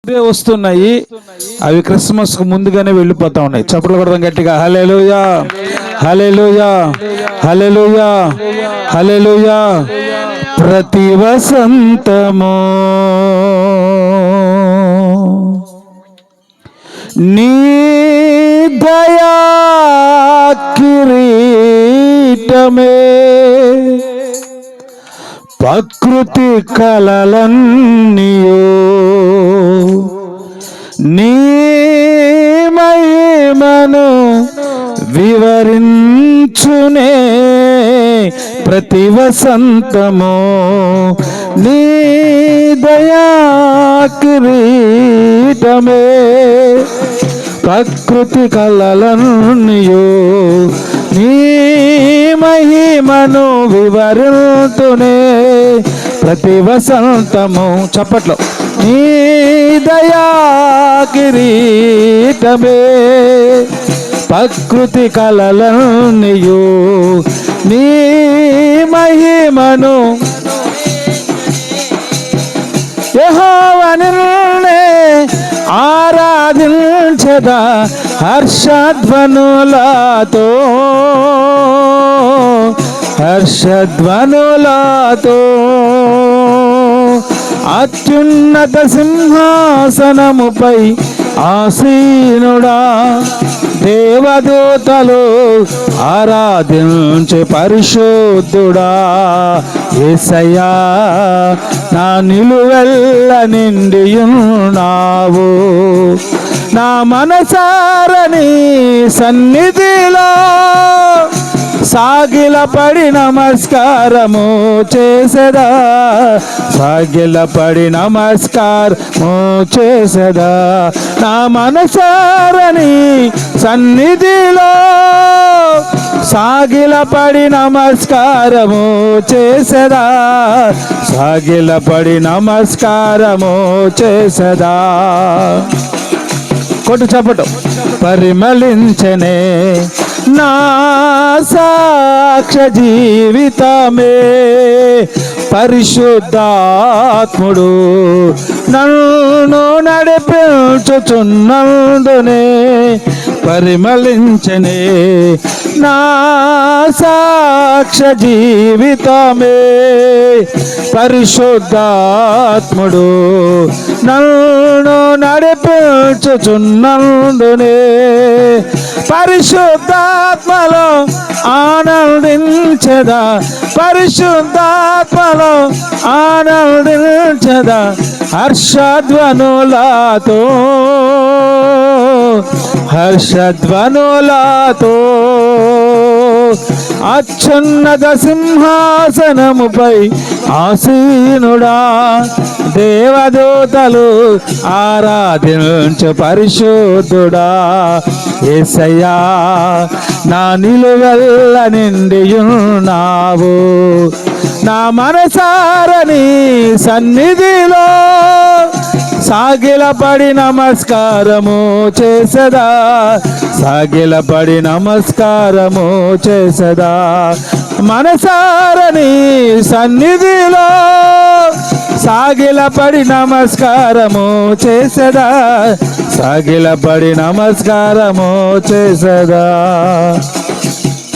వస్తున్నాయి. అవి క్రిస్మస్ కు ముందుగానే వెళ్ళిపోతా ఉన్నాయి. చప్పట్లు కొడదాం గట్టిగా. హల్లెలూయా, హల్లెలూయా, హల్లెలూయా, హల్లెలూయా. ప్రతి వసంతము నీ దయా కిరీటమే, ప్రకృతి కలలన్నీయో నీ మహిమను వివరించునే. ప్రతి వసంతము నీ దయా కిరీటమే, ప్రకృతి కలలన్నీయో నీ మహిమను వివరించునే. ప్రతి వసంతము చప్పట్లో నీ దయా కిరీటమే, ప్రకృతి కలలన్నీయు నీ మహిమను యెహోవానే ఆరాధించదా హర్షధ్వనులతో, హర్షధ్వనులతో. అత్యున్నత సింహాసనముపై ఆసీనుడా, దేవదూతలు ఆరాధించే పరిశుద్ధుడా. యేసయ్యా నా నిలువెల్ల నిండియున్నావు, నా మనసారని సన్నిధిలో సాగిలపడి నమస్కారము చేసెదా, సాగిలపడి నమస్కారము చేసెదా. నా మనసారని సన్నిధిలో సాగిలపడి నమస్కారము చేసెదా, సాగిలపడి నమస్కారము చేసెదా. కొట్టు చప్పటం. పరిమళించనే నా సాక్ష్య జీవితమే, పరిశుద్ధాత్ముడు నన్ను నడిపించుచున్నందునే. పరిమళించనే నా సాక్ష్య జీవితమే, పరిశుద్ధాత్ముడు నన్ను నడిపించుచున్నందునే. పరిశుద్ధాత్మలో ఆనందించదా, పరిశుద్ధాత్మలో ఆనందించదా హర్షధ్వనులతో, హర్షధ్వనులతో. అత్యున్నత సింహాసనముపై ఆసీనుడా, దేవదూతలు ఆరాధించు పరిశుద్ధుడా. యేసయ్యా నా నిలువెల్ల నిండియున్నావు, నా మనసారని సన్నిధిలో సాగిలపడి నమస్కారము చేసెదా, సాగిలపడి నమస్కారము చేసెదా. మనసారని సన్నిధిలో సాగిలపడి నమస్కారము చేసెదా, సాగిలపడి నమస్కారము చేసెదా.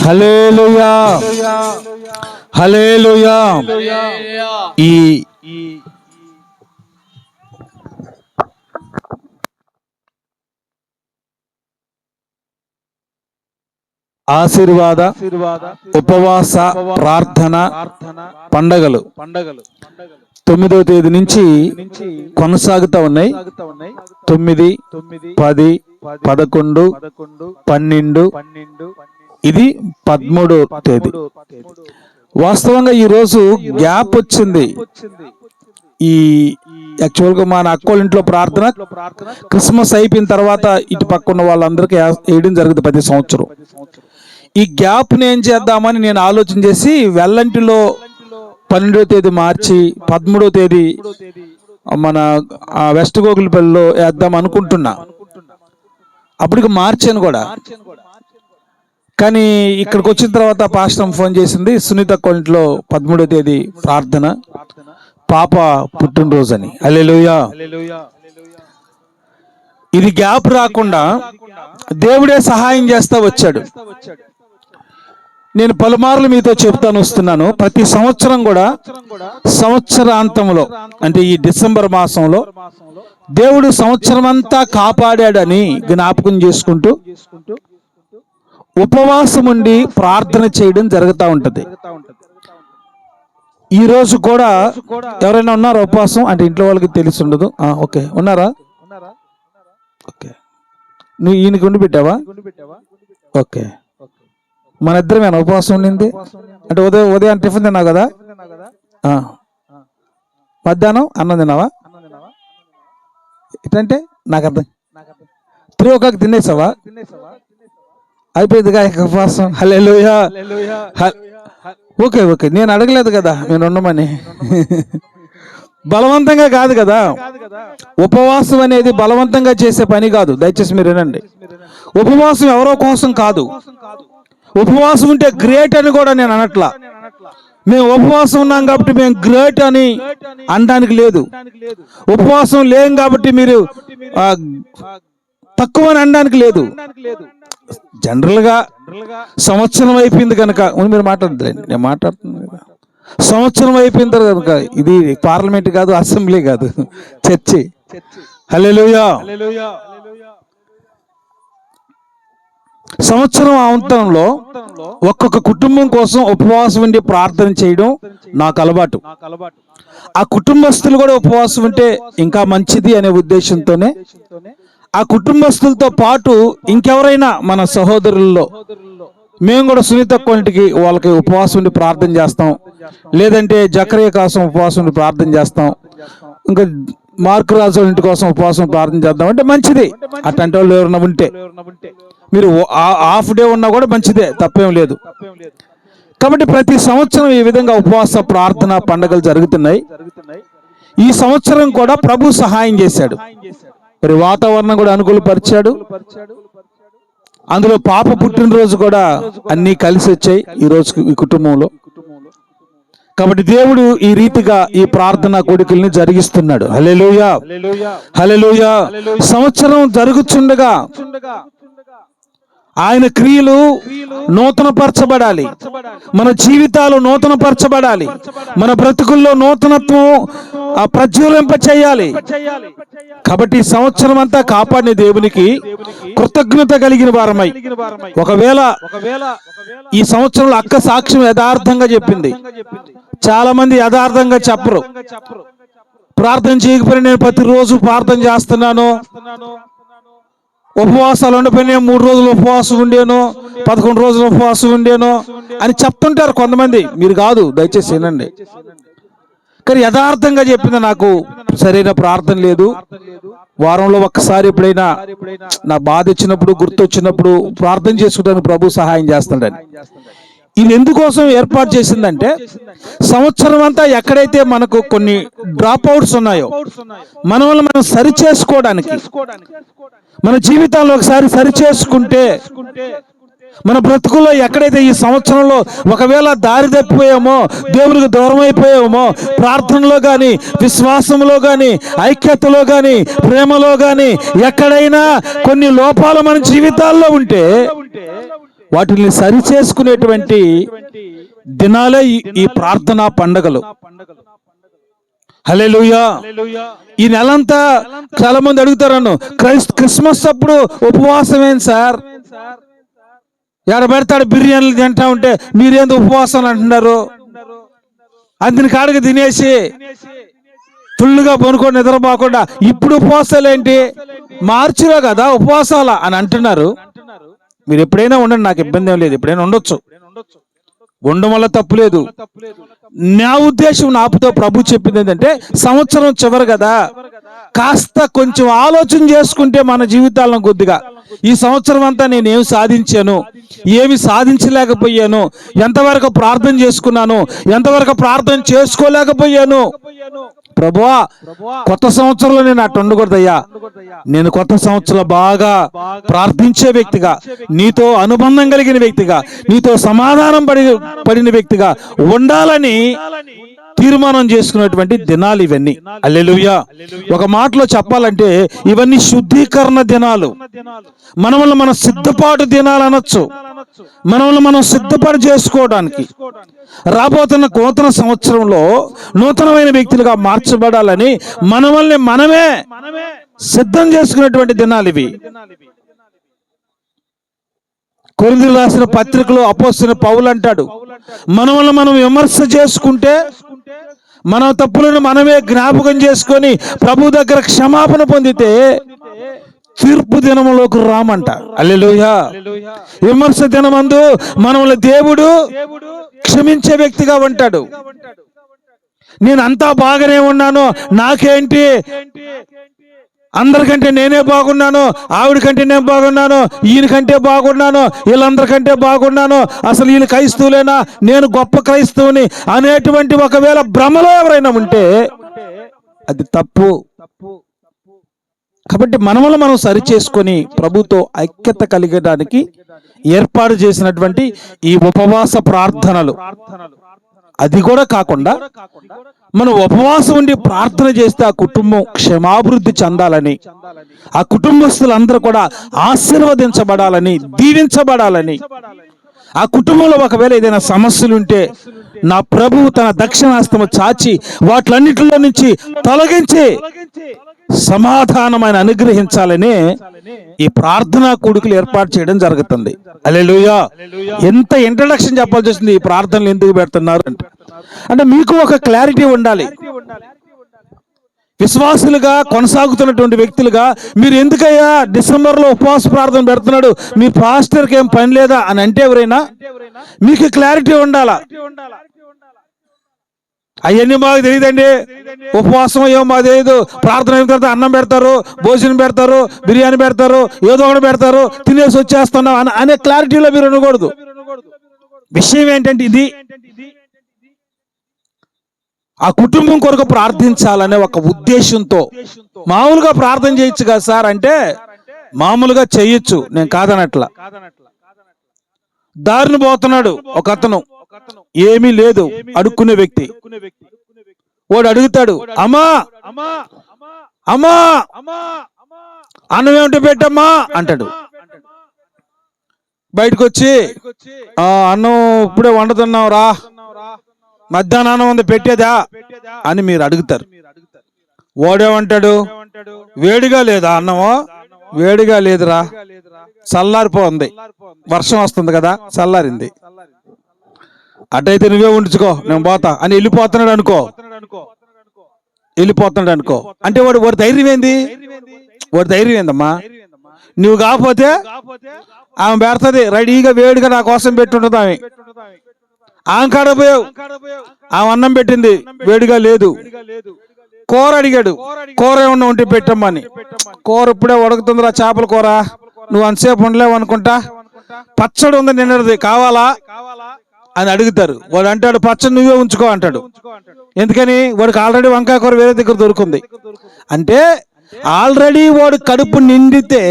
హల్లెలూయా, హల్లెలూయా. ఈ ఆశీర్వాద ఉపవాస ప్రార్థన పండగలు 9వ తేదీ నుంచి కొనసాగుతూ ఉన్నాయి. 9, 10, 11, 12, ఇది 13వ తేదీ. వాస్తవంగా ఈరోజు గ్యాప్ వచ్చింది. ఈ యాక్చువల్గా మన అక్కోళ్ళ ఇంట్లో ప్రార్థన క్రిస్మస్ అయిపోయిన తర్వాత ఇటు పక్క ఉన్న వాళ్ళందరికీ వేయడం జరుగుతుంది ప్రతి సంవత్సరం. ఈ గ్యాప్ని ఏం చేద్దామని నేను ఆలోచన చేసి వెల్లంటిలో 12వ తేదీ మార్చి 13వ తేదీ మన వెస్ట్ గోగులపల్లిలో వేద్దాం అనుకుంటున్నా. అప్పటికి మార్చాను కూడా. కానీ ఇక్కడికి వచ్చిన తర్వాత పాస్టర్ ఫోన్ చేసింది, సునీత అక్కోళ్ళ 13వ తేదీ ప్రార్థన, పాప పుట్టినరోజు అని. హల్లెలూయా. ఇది గ్యాప్ రాకుండా దేవుడే సహాయం చేస్తా వచ్చాడు. నేను పలుమార్లు మీతో చెప్తాను వస్తున్నాను, ప్రతి సంవత్సరం కూడా సంవత్సరాంతంలో అంటే ఈ డిసెంబర్ మాసంలో దేవుడు సంవత్సరం అంతా కాపాడాడని జ్ఞాపకం చేసుకుంటూ ఉపవాసం ఉండి ప్రార్థన చేయడం జరుగుతూ ఉంటది. ఈ రోజు కూడా ఎవరైనా ఉన్నారా ఉపవాసం? అంటే ఇంట్లో వాళ్ళకి తెలిసి ఉండదు. ఓకే, ఉన్నారా? ఓకే, నువ్వు ఈయనకి ఉండి పెట్టావా? ఓకే, మన ఇద్దరమేనా ఉపవాసం ఉండింది? అంటే ఉదయం టిఫిన్ తిన్నావు కదా, మధ్యాహ్నం అన్నం తిన్నావా? ఇటంటే నాకు అర్థం 3 o'clock తినేసావా? అయిపోయిందిగా ఇక ఉపవాసం. హల్లెలూయా. ఓకే ఓకే, నేను అడగలేదు కదా నేను ఉండమని. బలవంతంగా కాదు కదా, ఉపవాసం అనేది బలవంతంగా చేసే పని కాదు. దయచేసి మీరు వినండి, ఉపవాసం ఎవరో కోసం కాదు. ఉపవాసం ఉంటే గ్రేట్ అని కూడా నేను అనట్లా. మేము ఉపవాసం ఉన్నాం కాబట్టి మేము గ్రేట్ అని అనడానికి లేదు. ఉపవాసం లేం కాబట్టి మీరు తక్కువ అని అనడానికి లేదు. జనరల్ గా సంవత్సరం అయిపోయింది కనుక మీరు మాట్లాడద్దులేండి, నేను మాట్లాడుతున్నాను కదా. సంవత్సరం అయిపోయిన తర్వాత కనుక ఇది పార్లమెంట్ కాదు, అసెంబ్లీ కాదు, చర్చి. హల్లెలూయా. సంవత్సరం అంతంలో ఒక్కొక్క కుటుంబం కోసం ఉపవాసం ఉండి ప్రార్థన చేయడం నాకు అలవాటు. ఆ కుటుంబస్తులు కూడా ఉపవాసం ఉంటే ఇంకా మంచిది అనే ఉద్దేశంతోనే ఆ కుటుంబస్తులతో పాటు ఇంకెవరైనా మన సహోదరుల్లో మేము కూడా సునీత కొన్నిటికి వాళ్ళకి ఉపవాసం ఉండి ప్రార్థన చేస్తాం, లేదంటే జకరియా కోసం ఉపవాసం ఉండి ప్రార్థన చేస్తాం, ఇంకా మార్కు రాజు ఇంటి కోసం ఉపవాసం ప్రార్థన చేద్దాం అంటే మంచిది. అట్లాంటి వాళ్ళు ఎవరైనా ఉంటే మీరు హాఫ్ డే ఉన్నా కూడా మంచిదే, తప్పేం లేదు. కాబట్టి ప్రతి సంవత్సరం ఈ విధంగా ఉపవాస ప్రార్థన పండుగలు జరుగుతున్నాయి. ఈ సంవత్సరం కూడా ప్రభు సహాయం చేశాడు. మరి వాతావరణం కూడా అనుకూలపరిచాడు. అందులో పాప పుట్టినరోజు కూడా అన్ని కలిసి వచ్చాయి ఈ రోజు ఈ కుటుంబంలో. కాబట్టి దేవుడు ఈ రీతిగా ఈ ప్రార్థన కోడికల్ని జరిగిస్తున్నాడు. హల్లెలూయా, హల్లెలూయా. సంవత్సరం జరుగుచుండగా ఆయన క్రియలు నూతనపరచబడాలి, మన జీవితాలు నూతనపరచబడాలి, మన బ్రతుకుల్లో నూతనత్వం ప్రజ్వలింప చేయాలి. కాబట్టి సంవత్సరం అంతా కాపాడిన దేవునికి కృతజ్ఞత కలిగిన వారమై, ఒకవేళ ఈ సంవత్సరంలో అక్క సాక్ష్యం యథార్థంగా చెప్పింది. చాలా మంది యథార్థంగా చెప్పరు. ప్రార్థన చేయకపోయినా నేను ప్రతిరోజు ప్రార్థన చేస్తున్నాను, ఉపవాసాలు ఉండిపోయినా 3 రోజులు ఉపవాసం ఉండేను, 11 రోజులు ఉపవాసం ఉండేను అని చెప్తుంటారు కొంతమంది. మీరు కాదు, దయచేసి వినండి. కానీ యథార్థంగా చెప్పింది నాకు సరైన ప్రార్థన లేదు. వారంలో ఒక్కసారి ఎప్పుడైనా నా బాధ వచ్చినప్పుడు గుర్తొచ్చినప్పుడు ప్రార్థన చేసుకోవడానికి ప్రభు సహాయం చేస్తాడని. ఇది ఎందుకోసం ఏర్పాటు చేసిందంటే సంవత్సరం అంతా ఎక్కడైతే మనకు కొన్ని డ్రాప్ అవుట్స్ ఉన్నాయో మనల్ని మనం సరి చేసుకోవడానికి, మన జీవితాల్లో ఒకసారి సరి చేసుకుంటే మన బ్రతుకుల్లో ఎక్కడైతే ఈ సంవత్సరంలో ఒకవేళ దారి తప్పిపోయామో, దేవునికి దూరం అయిపోయామో, ప్రార్థనలో కానీ విశ్వాసంలో కానీ ఐక్యతలో కానీ ప్రేమలో కానీ ఎక్కడైనా కొన్ని లోపాలు మన జీవితాల్లో ఉంటే వాటిని సరి చేసుకునేటువంటి దినాలే ఈ ప్రార్థనా పండుగలు. హల్లెలూయా. ఈ నెలంతా చాలా మంది అడుగుతారు, క్రిస్మస్ అప్పుడు ఉపవాసం ఏంటి సార్, ఎడ పెడతాడు బిర్యానీలు తింటా ఉంటే మీరేంది ఉపవాసం అంటున్నారు, అందుని కాడికి తినేసి ఫుల్గా పనుకొని నిద్రపోకుండా ఇప్పుడు ఉపవాసాలు ఏంటి, మార్చిలో కదా ఉపవాసాల అని అంటున్నారు. మీరు ఎప్పుడైనా ఉండండి, నాకు ఇబ్బంది ఏం లేదు, ఎప్పుడైనా ఉండొచ్చు, ఉండడం వల్ల తప్పులేదు. నా ఉద్దేశం నాపుతో ప్రభు చెప్పింది ఏంటంటే సంవత్సరం చివరి కదా, కాస్త కొంచెం ఆలోచన చేసుకుంటే మన జీవితాలను కొద్దిగా ఈ సంవత్సరం అంతా నేను ఏమి సాధించాను, ఏమి సాధించలేకపోయాను, ఎంతవరకు ప్రార్థన చేసుకున్నాను, ఎంతవరకు ప్రార్థన చేసుకోలేకపోయాను. ప్రభువా, కొత్త సంవత్సరంలో నేను అటు ఉండకూడదయ్యా, నేను కొత్త సంవత్సరం బాగా ప్రార్థించే వ్యక్తిగా, నీతో అనుబంధం కలిగిన వ్యక్తిగా, నీతో సమాధానం పడిన వ్యక్తిగా ఉండాలని తీర్మానం చేసుకున్నటువంటి దినాలు ఇవన్నీ. హల్లెలూయా. ఒక మాటలో చెప్పాలంటే ఇవన్నీ శుద్ధీకరణ దినాలు, మనల్ని మనం సిద్ధపాటు దినాలు అనొచ్చు. మనల్ని మనం సిద్ధపాటు చేసుకోవడానికి రాబోతున్న నూతన సంవత్సరంలో నూతనమైన వ్యక్తులుగా మార్చబడాలని మనల్ని మనమే సిద్ధం చేసుకునేటువంటి దినాలు ఇవి. కొరింథీయులకు రాసిన పత్రికలో అపోస్తలుడైన పౌలు అంటాడు, మనల్ని మనం విమర్శ చేసుకుంటే, మన తప్పులను మనమే జ్ఞాపకం చేసుకొని ప్రభు దగ్గర క్షమాపణ పొందితే తీర్పు దినములోకి రామంట. హల్లెలూయా. విమర్శ దినమందు మనల్ని దేవుడు క్షమించే వ్యక్తిగా ఉంటాడు. నేను అంతా బాగానే ఉన్నాను, నాకేంటి, అందరికంటే నేనే బాగున్నాను, ఆవిడకంటే నేను బాగున్నాను, ఈయనకంటే బాగున్నాను, వీళ్ళందరికంటే బాగున్నాను, అసలు వీళ్ళు క్రైస్తవులేనా, నేను గొప్ప క్రైస్తవుని అనేటువంటి ఒకవేళ భ్రమలో ఎవరైనా ఉంటే అది తప్పు. కాబట్టి మనల్ని మనం సరి చేసుకొని ప్రభుతో ఐక్యత కలిగడానికి ఏర్పాటు చేసినటువంటి ఈ ఉపవాస ప్రార్థనలు, అది కూడా కాకుండా మనం ఉపవాసం ఉండి ప్రార్థన చేస్తే ఆ కుటుంబం క్షేమాభివృద్ధి చెందాలని, ఆ కుటుంబస్తులందరూ కూడా ఆశీర్వదించబడాలని, దీవించబడాలని, ఆ కుటుంబంలో ఒకవేళ ఏదైనా సమస్యలుంటే నా ప్రభువు తన దక్షిణాస్తము చాచి వాటిలన్నిటిలో నుంచి తొలగించి సమాధానమైన అనుగ్రహించాలని ఈ ప్రార్థనా కూడికలు ఏర్పాటు చేయడం జరుగుతుంది. హల్లెలూయా. ఎంత ఇంట్రడక్షన్ చెప్పాల్సి వస్తుంది, ఈ ప్రార్థనలు ఎందుకు పెడుతున్నారు అంటే మీకు ఒక క్లారిటీ ఉండాలి. విశ్వాసులుగా కొనసాగుతున్నటువంటి వ్యక్తులుగా మీరు ఎందుకయ్యా డిసెంబర్లో ఉపవాస ప్రార్థన పెడుతున్నాడు, మీ పాస్టర్కి ఏం పని లేదా అని అంటే ఎవరైనా మీకు క్లారిటీ ఉండాలా. అవన్నీ మాకు తెలియదండి, ఉపవాసం ఏమో మాకు తెలియదు, ప్రార్థన అయిన తర్వాత అన్నం పెడతారు, భోజనం పెడతారు, బిర్యానీ పెడతారు, ఏదో ఒకటి పెడతారు, తినేసి వచ్చేస్తున్నాం అనే క్లారిటీలో మీరు ఉండకూడదు. విషయం ఏంటంటే ఇది, ఆ కుటుంబం కొరకు ప్రార్థించాలనే ఒక ఉద్దేశంతో మామూలుగా ప్రార్థన చేయొచ్చు కదా సార్ అంటే మామూలుగా చేయొచ్చు, నేను కాదనట్లా. దారిని పోతున్నాడు ఒక అతను, ఏమీ లేదు, అడుక్కునే వ్యక్తి. వాడు అడుగుతాడు, అమ్మా అమ్మా అన్నం ఏమిటి పెట్టమ్మా అంటాడు. బయటకు వచ్చి అన్నం ఇప్పుడే వండుతున్నావు రా, మధ్యాహ్నం ఉంది పెట్టేదా అని మీరు అడుగుతారు. వాడేమంటాడు, వేడిగా లేదా అన్నమో, వేడిగా లేదురా, చల్లారిపోతుంది, వర్షం వస్తుంది కదా చల్లారింది. అటైతే నువ్వే ఉంచుకో నేను పోతా అని వెళ్ళిపోతున్నాడు అనుకో, అంటే వాడు ధైర్యం ఏంది, వాడి ధైర్యం ఏందమ్మా, నువ్వు కాకపోతే ఆమె పెడతది రెడీగా వేడిగా నా కోసం పెట్టుంటుంది. ఆమె కాడ పోయావు, ఆమె అన్నం పెట్టింది వేడిగా లేదు. కూర అడిగాడు, కూర ఏమన్నా ఉంటే పెట్టమ్మని. కూర ఇప్పుడే ఉడుకుతుందిరా చేపల కూర, నువ్వు అంతసేపు ఉండలేవు అనుకుంటా, పచ్చడి ఉంది నిన్నది కావాలా అని అడుగుతారు. వాడు అంటాడు పచ్చడి నువ్వే ఉంచుకో అంటాడు. ఎందుకని, వాడికి ఆల్రెడీ వంకాయ కూర వేరే దగ్గర దొరుకుంది. అంటే ఆల్రెడీ వాడు కడుపు నిండితే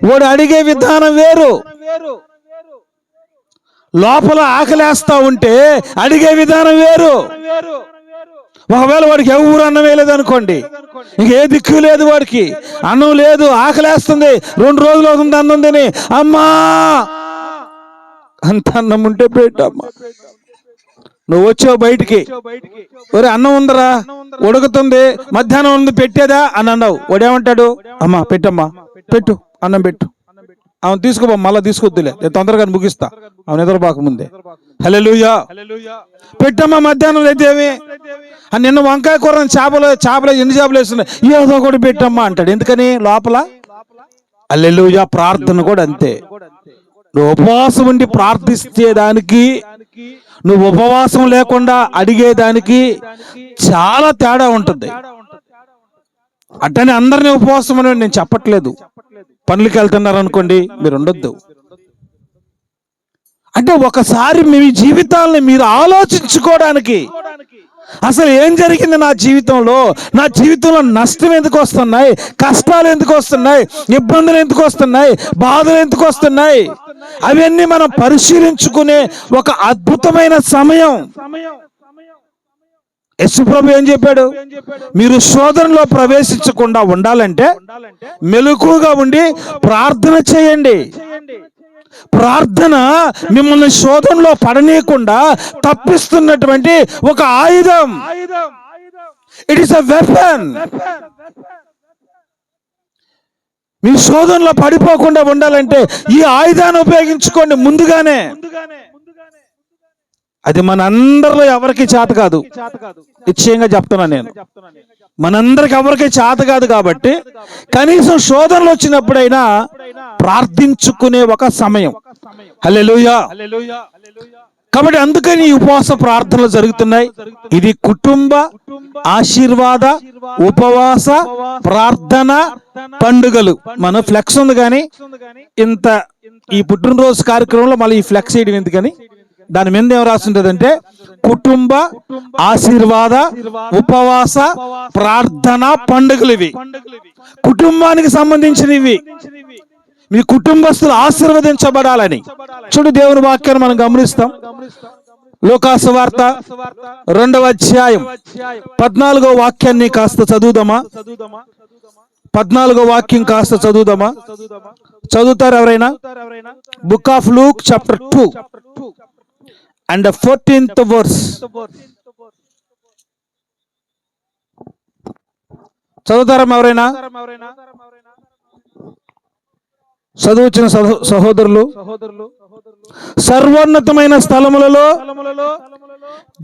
వాడు అడిగే విధానం వేరు, లోపల ఆకలేస్తా ఉంటే అడిగే విధానం వేరు. ఒకవేళ వాడికి ఎవరు అన్నం వేయలేదు అనుకోండి, ఇంకే దిక్కు లేదు, వాడికి అన్నం లేదు, ఆకలేస్తుంది, 2 రోజులు అవుతుంది అన్నం తిని, అమ్మా అంత అన్నం ఉంటే పెట్టమ్మా. నువ్వు వచ్చావు బయటికి, ఒరే అన్నం ఉందరా ఉడుకుతుంది, మధ్యాహ్నం ఉంది పెట్టేదా అని అన్నావు. వాడేమంటాడు, అమ్మా పెట్టమ్మా, పెట్టు అన్నం పెట్టు, ఆమె తీసుకోబో, మళ్ళీ తీసుకొద్దులే, నేను తొందరగా ముగిస్తా, ఆమె నిద్రపోక ముందే. హల్లెలూయా. పెట్టమ్మా మధ్యాహ్నం అయితేమి, నిన్న వంకాయ కూర చేపలు ఎన్ని చేపలు వేస్తున్నాయి, ఏదో కూడా పెట్టమ్మా అంటాడు. ఎందుకని, లోపల. హల్లెలూయా. ప్రార్థన కూడా అంతే. నువ్వు ఉపవాసం ఉండి ప్రార్థించేదానికి, నువ్వు ఉపవాసం లేకుండా అడిగేదానికి చాలా తేడా ఉంటుంది. అట్టని అందరినీ ఉపవాసం అని నేను చెప్పట్లేదు. పనులకి వెళ్తున్నారు అనుకోండి, మీరు ఉండొద్దు. అంటే ఒకసారి మీ జీవితాలని మీరు ఆలోచించుకోవడానికి, అసలు ఏం జరిగింది నా జీవితంలో నష్టం ఎందుకు వస్తున్నాయి, కష్టాలు ఎందుకు వస్తున్నాయి, ఇబ్బందులు ఎందుకు వస్తున్నాయి, బాధలు ఎందుకు వస్తున్నాయి, అవన్నీ మనం పరిశీలించుకునే ఒక అద్భుతమైన సమయం. యేసుప్రభు ఏం చెప్పాడు? మీరు శోధనలో ప్రవేశించకుండా ఉండాలంటే మెలకువగా ఉండి ప్రార్థన చేయండి. ప్రార్థన మిమ్మల్ని శోధనలో పడనీయకుండా తప్పిస్తున్నటువంటి ఒక ఆయుధం. It is a weapon. మీ శోధనలో పడిపోకుండా ఉండాలంటే ఈ ఆయుధాన్ని ఉపయోగించుకోండి ముందుగానే. అది మనందరిలో ఎవరికి చేత కాదు, నిశ్చయంగా చెప్తున్నాను నేను. మనందరికి ఎవరికి చేత కాదు కాబట్టి కనీసం శోధనలు వచ్చినప్పుడైనా ప్రార్థించుకునే ఒక సమయం. హల్లెలూయా. కాబట్టి అందుకని ఈ ఉపవాస ప్రార్థనలు జరుగుతున్నాయి. ఇది కుటుంబ ఆశీర్వాద ఉపవాస ప్రార్థన పండుగలు. మన ఫ్లెక్స్ ఉంది కానీ ఇంత ఈ పుట్టినరోజు కార్యక్రమంలో మళ్ళీ ఈ ఫ్లెక్స్ వేయడం ఎందుకని, దాని మీద ఏం రాస్తుంటదంటే కుటుంబ ఆశీర్వాద ఉపవాస ప్రార్థన పండుగలు. ఇవి కుటుంబానికి సంబంధించినవి. మీ కుటుంబస్తులు ఆశీర్వదించబడాలని. చూడు, దేవుని వాక్యాన్ని మనం గమనిస్తాం. లూకాసు వార్త 2వ అధ్యాయం 14వ వాక్యాన్ని కాస్త చదువుదామా? 14వ వాక్యం కాస్త చదువుదామా? చదువుతారు ఎవరైనా? Book of Luke chapter 2 and the 14th verse. చదువుతారా ఎవరైనా? చదువుచిన సహోదరులు, సర్వోన్నతమైన స్థలములలో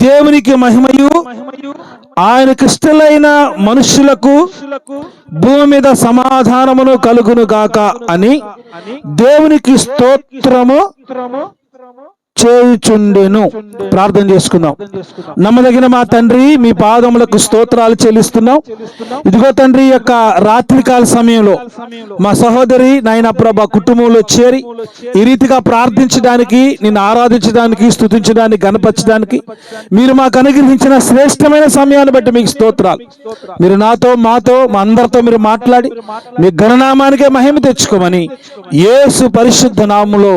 దేవునికి మహిమయు ఆయనకిష్టలైన మనుష్యులకు భూమి మీద సమాధానమును కలుగును గాక అని దేవునికి స్తోత్రము చేయుచుండెను. ప్రార్థన చేసుకుందాం. నమ్మదగిన మా తండ్రి, మీ పాదములకు స్తోత్రాలు చెల్లిస్తున్నాం. ఇదిగో తండ్రి, యొక్క రాత్రికాల సమయంలో మా సహోదరి నాయన ప్రభా కుటుంబంలో చేరి ఈ రీతిగా ప్రార్థించడానికి, నిన్ను ఆరాధించడానికి, స్తుతించడానికి, గణపరచడానికి మీరు మాకు అనుగ్రహించిన శ్రేష్టమైన సమయాన్ని బట్టి మీకు స్తోత్రాలు. మీరు నాతో, మాతో, మా అందరితో మీరు మాట్లాడి మీ గణనామానికే మహిమ తెచ్చుకోమని యేసు పరిశుద్ధ నామములో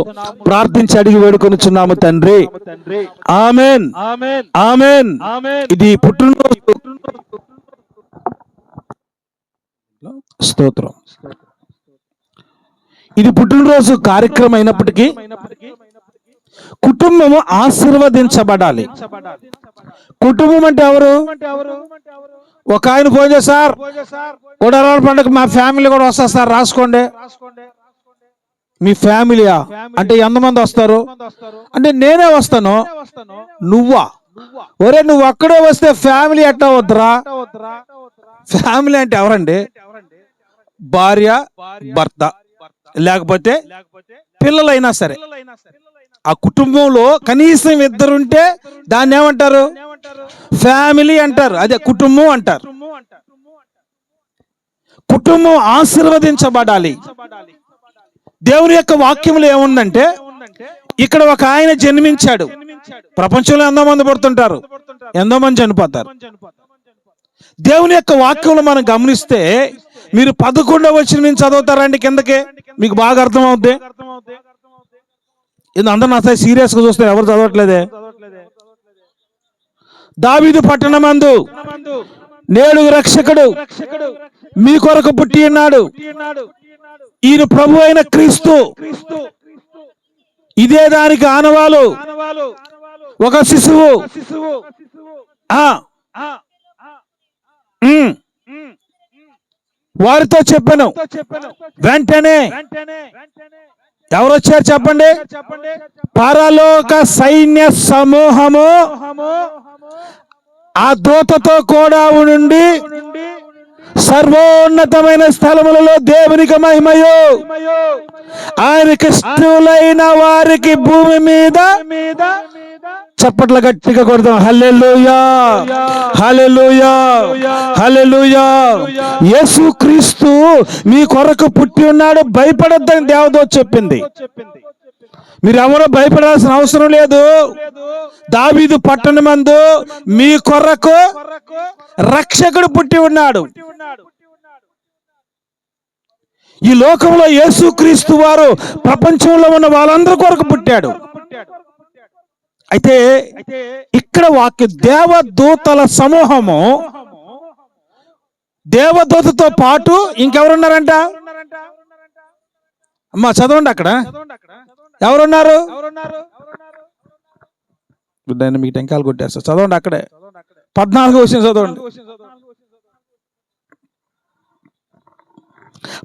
ప్రార్థించి అడిగి వేడుకొనుచున్నాము తండ్రి. ఆమేన్, ఆమేన్. ఇది పుట్టినరోజు స్తోత్రం. ఇది పుట్టినరోజు కార్యక్రమం అయినప్పటికీ కుటుంబము ఆశీర్వదించబడాలి. కుటుంబం అంటే ఎవరు? ఒక ఆయన ఫోన్ చేశారు, సార్ ఉడారాల పండుగ మా ఫ్యామిలీ కూడా వస్తారు సార్, రాసుకోండి. మీ ఫ్యామిలీయా అంటే ఎంతమంది వస్తారు అంటే నేనే వస్తాను. నువ్వా? ఒరే, నువ్వు అక్కడే వస్తే ఫ్యామిలీ ఎట్టా వద్దురా? ఫ్యామిలీ అంటే ఎవరండి? భార్య, భర్త, లేకపోతే పిల్లలైనా సరే. ఆ కుటుంబంలో కనీసం ఇద్దరుంటే దాన్ని ఏమంటారు? ఫ్యామిలీ అంటారు. అదే కుటుంబం అంటారు. కుటుంబం ఆశీర్వదించబడాలి. దేవుని యొక్క వాక్యంలో ఏముందంటే, ఇక్కడ ఒక ఆయన జన్మించాడు. ప్రపంచంలో ఎంతో మంది పడుతుంటారు, ఎంతో మంది చనిపోతారు. దేవుని యొక్క వాక్యంలో మనం గమనిస్తే, మీరు 11వ వచనం నుంచి చదువుతారండి కిందకి, మీకు బాగా అర్థమవుద్ది. ఇది అందరూ నా సీరియస్ గా చూస్తే ఎవరు చదవట్లేదే. దావీదు పట్టణమందు నేడు రక్షకుడు మీ కొరకు పుట్టి ఉన్నాడు. ఈయన ప్రభు అయిన క్రీస్తు. ఇదే దానికి ఆనవాలు. ఒక శిశువు వారితో చెప్పాను. వెంటనే ఎవరు వచ్చారు చెప్పండి? పరలోక సైన్య సమూహము ఆ దూతతో కూడా ఉండి సర్వోన్నతమైన స్థలములలో దేవునికి మహిమయు ఆయనకి ఇష్టలైన వారికి భూమి మీద చప్పట్ల గట్టిగా కొడతాం. హల్లెలూయా, హల్లెలూయా, హల్లెలూయా. యేసుక్రీస్తు మీ కొరకు పుట్టి ఉన్నాడు, భయపడొద్దని దేవదూత చెప్పింది. మీరెవరో భయపడాల్సిన అవసరం లేదు. దావీదు పట్టణమందు మీ కొరకు రక్షకుడు పుట్టి ఉన్నాడు. ఈ లోకంలో యేసుక్రీస్తు వారు ప్రపంచంలో ఉన్న వాళ్ళందరి కొరకు పుట్టాడు. అయితే ఇక్కడ వాక్య దేవదూతల సమూహము, దేవదూతతో పాటు ఇంకెవరున్నారంట? అమ్మా చదవండి అక్కడ ఎవరున్నారు? నేను మీకు టెంకాయలు కొట్టేస్తా, చదవండి అక్కడే 14వ వచనం చదవండి.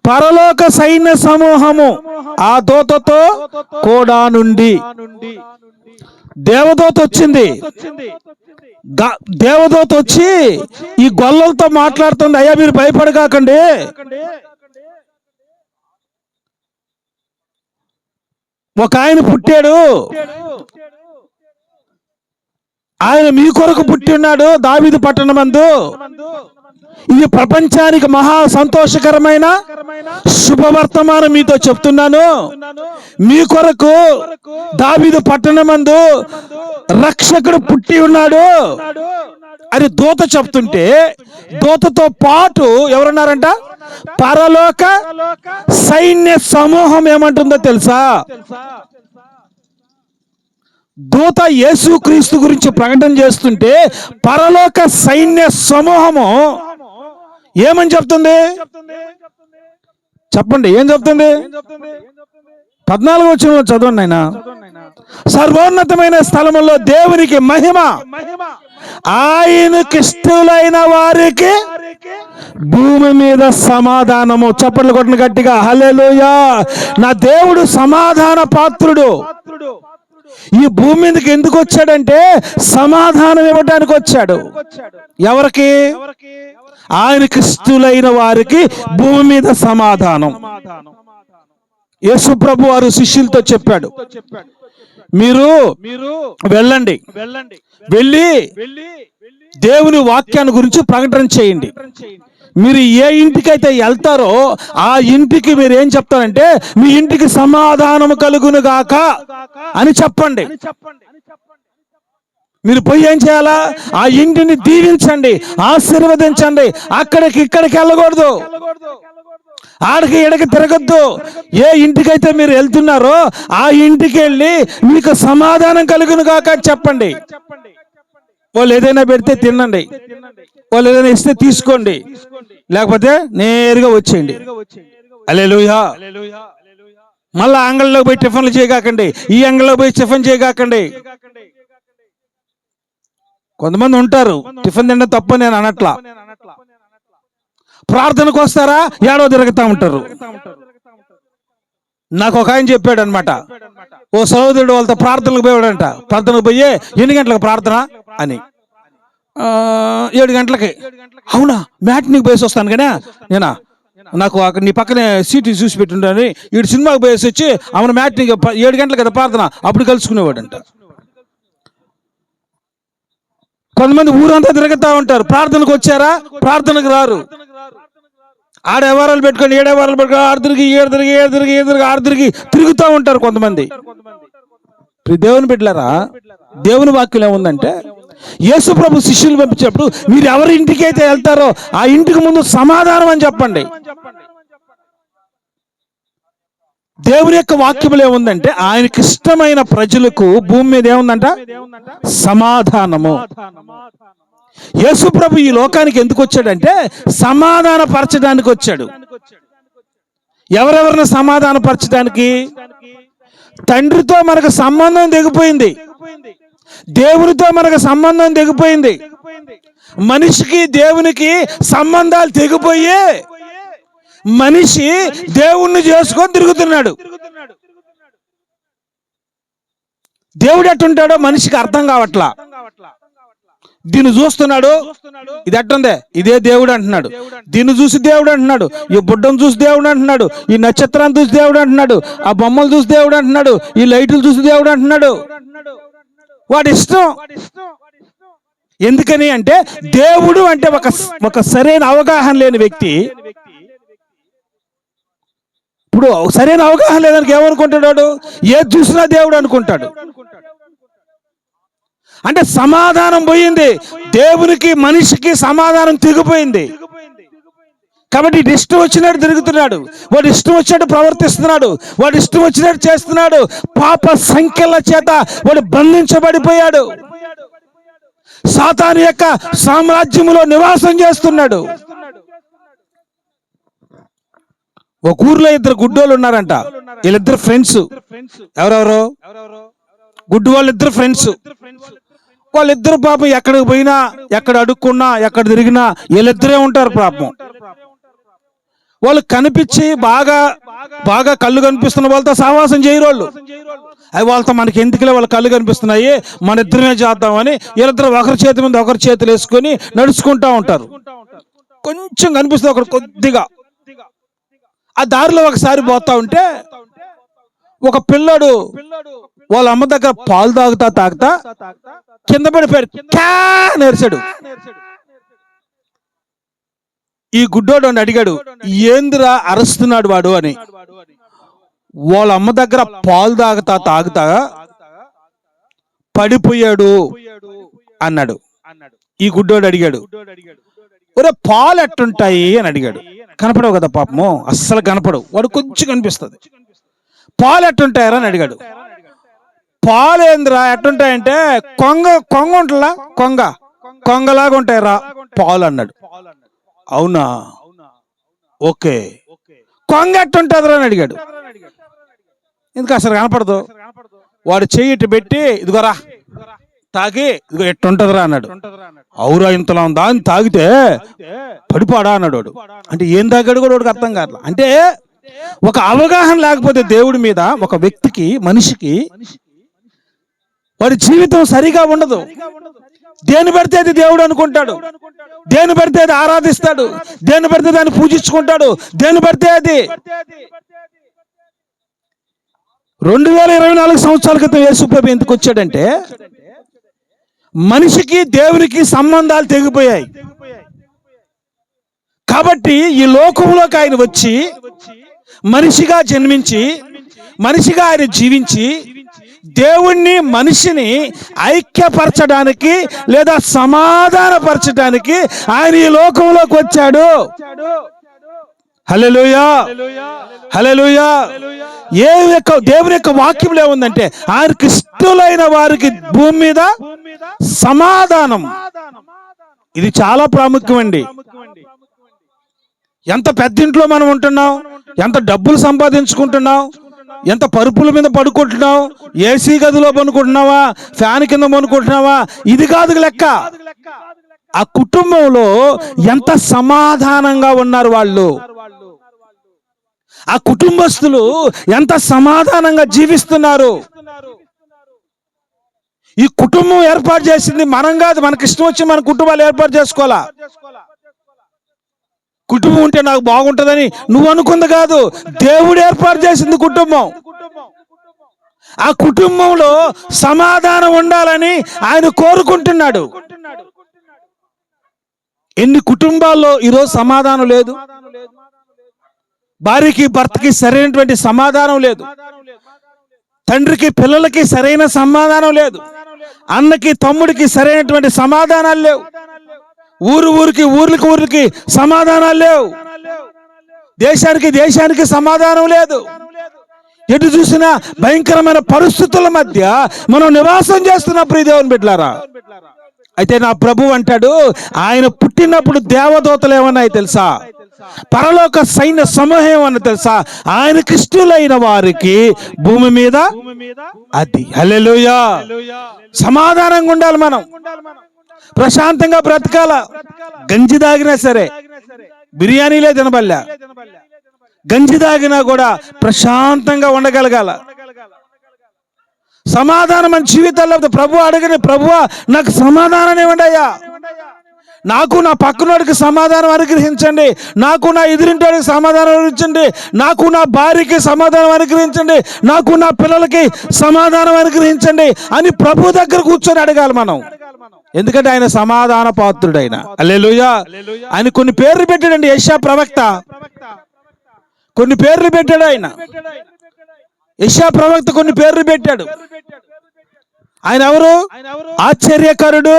పరలోక సైన్య సమూహము ఆ దూతతో కూడా నుండి, దేవదూత వచ్చింది. దేవదూత వచ్చి ఈ గొల్లలతో మాట్లాడుతుంది, అయ్యా మీరు భయపడకాకండి, ఒక ఆయన పుట్టాడు, ఆయన మీ కొరకు పుట్టి ఉన్నాడు దావీదు పట్టణమందు. ఇది ప్రపంచానికి మహా సంతోషకరమైన శుభవర్తమానం మీతో చెప్తున్నాను. మీ కొరకు దావీదు పట్టణమందు రక్షకుడు పుట్టి ఉన్నాడు అని దూత చెప్తుంటే, దూతతో పాటు ఎవరున్నారంట? పరలోక సైన్య సమూహం ఏమంటుందో తెలుసా? దూత యేసుక్రీస్తు గురించి ప్రకటన చేస్తుంటే పరలోక సైన్య సమూహము ఏమని చెప్తుంది? చెప్పండి, ఏం చెప్తుంది? 14వ వచనంలో చదవండి నాయనా. సర్వోన్నతమైన స్థలములో దేవునికి మహిమ, ఆయనకిష్టులైన వారికి భూమి మీద సమాధానము. చప్పట్లు కొట్టిన గట్టిగా హల్లెలూయా. నా దేవుడు సమాధాన పాత్రుడు. ఈ భూమి మీదకి ఎందుకు వచ్చాడంటే సమాధానం ఇవ్వడానికి వచ్చాడు. ఎవరికి? ఆయనకి ఇష్టలైన వారికి భూమి మీద సమాధానం. యేసు ప్రభు వారు శిష్యులతో చెప్పాడు, మీరు వెళ్ళండి, వెళ్ళి దేవుని వాక్యాన్ని గురించి ప్రకటన చేయండి. మీరు ఏ ఇంటికైతే వెళ్తారో ఆ ఇంటికి మీరు ఏం చెప్తారంటే, మీ ఇంటికి సమాధానము కలుగును గాక అని చెప్పండి. మీరు పోయి ఏం చేయాలా? ఆ ఇంటిని దీవించండి, ఆశీర్వదించండి. అక్కడికి ఇక్కడికి వెళ్ళకూడదు, ఆడికి ఎడకి తిరగద్దు. ఏ ఇంటికైతే మీరు వెళ్తున్నారో ఆ ఇంటికి వెళ్ళి మీకు సమాధానం కలుగును గాక అని చెప్పండి. వాళ్ళు ఏదైనా పెడితే తినండి, వాళ్ళు ఏదైనా ఇస్తే తీసుకోండి, లేకపోతే నేరుగా వచ్చేయండి. హల్లెలూయా. మళ్ళా అంగళ్ళలో పోయి టిఫిన్లు చేయగాకండి, ఈ అంగళ్ళలో పోయి టిఫిన్ చేయగాకండి. కొంతమంది ఉంటారు, టిఫిన్ తినడం తప్ప నేను అనట్లా, ప్రార్థనకు వస్తారా ఏడో తిరుగుతూ ఉంటారు. నాకు ఒక ఆయన చెప్పాడు అనమాట, ఓ సహోదరుడు వాళ్ళతో ప్రార్థనకు పోయాడంట. ప్రార్థనకు పోయి ఎన్ని గంటలకు ప్రార్థన అని, 7 గంటలకి. అవునా, మ్యాట్నీకి పోయేసి వస్తాను కానీ నేనా, నాకు నీ పక్కనే సీటు చూసి పెట్టుండని వీడు సినిమాకి పోయేసి వచ్చి అవును మ్యాట్నీకి 7 గంటలకు కదా ప్రార్థన, అప్పుడు కలుసుకునేవాడంట. కొంతమంది ఊరంతా తిరుగుతూ ఉంటారు, ప్రార్థనకు వచ్చారా ప్రార్థనకు రారు. ఆడ వ్యవహారాలు పెట్టుకొని ఏడే వారాలు పెట్టుకొని ఆరుదిరిగి తిరుగుతూ ఉంటారు కొంతమంది. దేవుని బిడ్డలారా, దేవుని వాక్యం ఏముందంటే, యేసు ప్రభు శిష్యులు పంపించినప్పుడు మీరు ఎవరి ఇంటికి అయితే వెళ్తారో ఆ ఇంటికి ముందు సమాధానం అని చెప్పండి. దేవుని యొక్క వాక్యములు ఏముందంటే, ఆయనకి ఇష్టమైన ప్రజలకు భూమి మీద ఏముందంట? సమాధానము. యేసు ప్రభు ఈ లోకానికి ఎందుకు వచ్చాడంటే సమాధాన పరచడానికి వచ్చాడు. ఎవరెవరిని సమాధాన పరచడానికి? తండ్రితో మనకు సంబంధం తెగిపోయింది, దేవునితో మనకు సంబంధం తెగిపోయింది. మనిషికి దేవునికి సంబంధాలు తెగిపోయి మనిషి దేవుణ్ణి చేసుకొని తిరుగుతున్నాడు. దేవుడు ఎట్టుంటాడో మనిషికి అర్థం కావట్లా. దీన్ని చూస్తున్నాడు, ఇది ఎట్టుంది, ఇదే దేవుడు అంటున్నాడు. దీన్ని చూసి దేవుడు అంటున్నాడు, ఈ బుడ్డను చూసి దేవుడు అంటున్నాడు, ఈ నక్షత్రాన్ని చూసి దేవుడు అంటున్నాడు, ఆ బొమ్మలు చూసి దేవుడు అంటున్నాడు, ఈ లైట్లు చూసి దేవుడు అంటున్నాడు. వాడి ఇష్టం. ఎందుకని అంటే దేవుడు అంటే ఒక సరైన అవగాహన లేని వ్యక్తి. ఇప్పుడు సరైన అవగాహన లేదానికి ఏమనుకుంటాడు? ఏది చూసినా దేవుడు అనుకుంటాడు. అంటే సమాధానం పోయింది, దేవునికి మనిషికి సమాధానం తెగిపోయింది. కాబట్టి వాడు ఇష్టం వచ్చినట్టు తిరుగుతున్నాడు, వాడు ఇష్టం వచ్చినట్టు ప్రవర్తిస్తున్నాడు, వాడు ఇష్టం వచ్చినట్టు చేస్తున్నాడు. పాప సంఖ్యల చేత వాడు బంధించబడిపోయాడు, సాతాను యొక్క సామ్రాజ్యములో నివాసం చేస్తున్నాడు. ఒక ఊర్లో ఇద్దరు గుడ్డోళ్ళు ఉన్నారంట. వీళ్ళిద్దరు ఫ్రెండ్స్. ఎవరెవరు? గుడ్డు వాళ్ళిద్దరు ఫ్రెండ్స్. వాళ్ళిద్దరు పాపం ఎక్కడికి పోయినా, ఎక్కడ అడుక్కున్నా, ఎక్కడ తిరిగినా వీళ్ళిద్దరే ఉంటారు పాపం. వాళ్ళు కనిపించి బాగా బాగా కళ్ళు కనిపిస్తున్న వాళ్ళతో సహవాసం చేయరు వాళ్ళు. అవి వాళ్ళతో మనకి ఎందుకులే, వాళ్ళ కళ్ళు కనిపిస్తున్నాయి, మన ఇద్దరమే చేద్దామని వీళ్ళిద్దరు ఒకరి చేతి మీద ఒకరి చేతులు వేసుకొని నడుచుకుంటా ఉంటారు. కొంచెం కనిపిస్తుంది ఒకరు కొద్దిగా. ఆ దారిలో ఒకసారి పోతా ఉంటే ఒక పిల్లడు వాళ్ళ అమ్మ దగ్గర పాలు తాగుతా కింద పడిపోయాడు. నేర్చాడు. ఈ గుడ్డోడు అని అడిగాడు, ఏందిరా అరుస్తున్నాడు వాడు అని. వాళ్ళ అమ్మ దగ్గర పాలు తాగుతా పడిపోయాడు అన్నాడు. ఈ గుడ్డోడు అడిగాడు, ఒరే పాలు ఎట్టుంటాయి అని అడిగాడు. కనపడవు కదా పాపము, అస్సలు కనపడవు. వాడు కొంచెం కనిపిస్తుంది. పాలు ఎట్టుంటాయరా అని అడిగాడు. పాలు ఏందిరా ఎట్టుంటాయంటే కొంగ ఉంటుందా, కొంగలాగా ఉంటాయరా పాలు అన్నాడు. అవునా, ఓకే. కొంగ ఎట్టుంటుందిరా అని అడిగాడు. ఎందుకు అసలు కనపడదు. వాడు చెయ్యి ఇటు పెట్టి ఇదిగోరా తాగి ఇదిగో ఎట్టుంటదిరా అన్నాడు. అవురా ఇంతలా ఉందా అని తాగితే పడిపోడా అన్నాడు వాడు. అంటే ఏం తాగాడు కూడా వాడికి అర్థం కావట్లా. అంటే ఒక అవగాహన లేకపోతే దేవుడి మీద ఒక వ్యక్తికి, మనిషికి వాడి జీవితం సరిగా ఉండదు. దేని పడితే అది దేవుడు అనుకుంటాడు, దేని పడితే అది ఆరాధిస్తాడు, దేని పడితే దాన్ని పూజించుకుంటాడు, దేని పడితే అది. 2024 సంవత్సరాల క్రితం యేసుప్రభు ఎందుకు వచ్చాడంటే మనిషికి దేవునికి సంబంధాలు తెగిపోయాయి. కాబట్టి ఈ లోకంలోకి ఆయన వచ్చి మనిషిగా జన్మించి మనిషిగా ఆయన జీవించి దేవుణ్ణి మనిషిని ఐక్యపరచడానికి లేదా సమాధానపరచడానికి ఆయన ఈ లోకంలోకి వచ్చాడు. హల్లెలూయా, హల్లెలూయా. దేవుని యొక్క వాక్యంలో ఏముందంటే ఆయనకి ఇష్టలైన వారికి భూమి మీద సమాధానం. ఇది చాలా ప్రాముఖ్యమండి. ఎంత పెద్ద ఇంట్లో మనం ఉంటున్నాం, ఎంత డబ్బులు సంపాదించుకుంటున్నాం, ఎంత పరుపుల మీద పడుకుంటున్నాం, ఏసీ గదిలో పడుకుంటున్నావా, ఫ్యాన్ కింద పడుకుంటున్నావా, ఇది కాదు లెక్క. ఆ కుటుంబంలో ఎంత సమాధానంగా ఉన్నారు వాళ్ళు, ఆ కుటుంబస్తులు ఎంత సమాధానంగా జీవిస్తున్నారు. ఈ కుటుంబం ఏర్పాటు చేసింది మనం కాదు. మనకి ఇష్టం వచ్చి మన కుటుంబాలు ఏర్పాటు చేసుకోవాలా. కుటుంబం ఉంటే నాకు బాగుంటుందని నువ్వు అనుకుంది కాదు, దేవుడు ఏర్పాటు చేసింది కుటుంబం. ఆ కుటుంబంలో సమాధానం ఉండాలని ఆయన కోరుకుంటున్నాడు. ఎన్ని కుటుంబాల్లో ఈరోజు సమాధానం లేదు. భార్యకి భర్తకి సరైనటువంటి సమాధానం లేదు, తండ్రికి పిల్లలకి సరైన సమాధానం లేదు, అన్నకి తమ్ముడికి సరైనటువంటి సమాధానాలు లేవు, ఊరికి సమాధానాలు లేవు, దేశానికి సమాధానం లేదు. ఎటు చూసినా భయంకరమైన పరిస్థితుల మధ్య మనం నివాసం చేస్తున్న ప్రియ దేవుని బిడ్డలారా. అయితే నా ప్రభు అంటాడు, ఆయన పుట్టినప్పుడు దేవదూతలు ఏమన్నాయి తెలుసా, పరలోక సైన్య సమూహం ఏమన్నా తెలుసా, ఆయనకి ఇష్టలైన వారికి భూమి మీద అది. హల్లెలూయా. సమాధానంగా ఉండాలి, మనం ప్రశాంతంగా బ్రతకాల. గంజి తాగినా సరే, బిర్యానీలే తినబల్లా, గంజి తాగినా కూడా ప్రశాంతంగా ఉండగలగాల. సమాధానం మన జీవితాల్లో ప్రభు అడగని, ప్రభువా నాకు సమాధానం ఇవ్వండి అయ్యా, నాకు నా పక్కనోడికి సమాధానం అనుగ్రహించండి, నాకు నా ఎదురింటోడికి సమాధానం అనుగ్రహించండి, నాకు నా భార్యకి సమాధానం అనుగ్రహించండి, నాకు నా పిల్లలకి సమాధానం అనుగ్రహించండి అని ప్రభు దగ్గర కూర్చొని అడగాలి మనం. ఎందుకంటే ఆయన సమాధాన పాత్రుడు. ఆయన హల్లెలూయా. ఆయన కొన్ని పేర్లు పెట్టాడండి. యెషయా ప్రవక్త కొన్ని పేర్లు పెట్టాడు. యెషయా ప్రవక్త కొన్ని పేర్లు పెట్టాడు. ఆయన ఎవరు? ఆశ్చర్యకరుడు,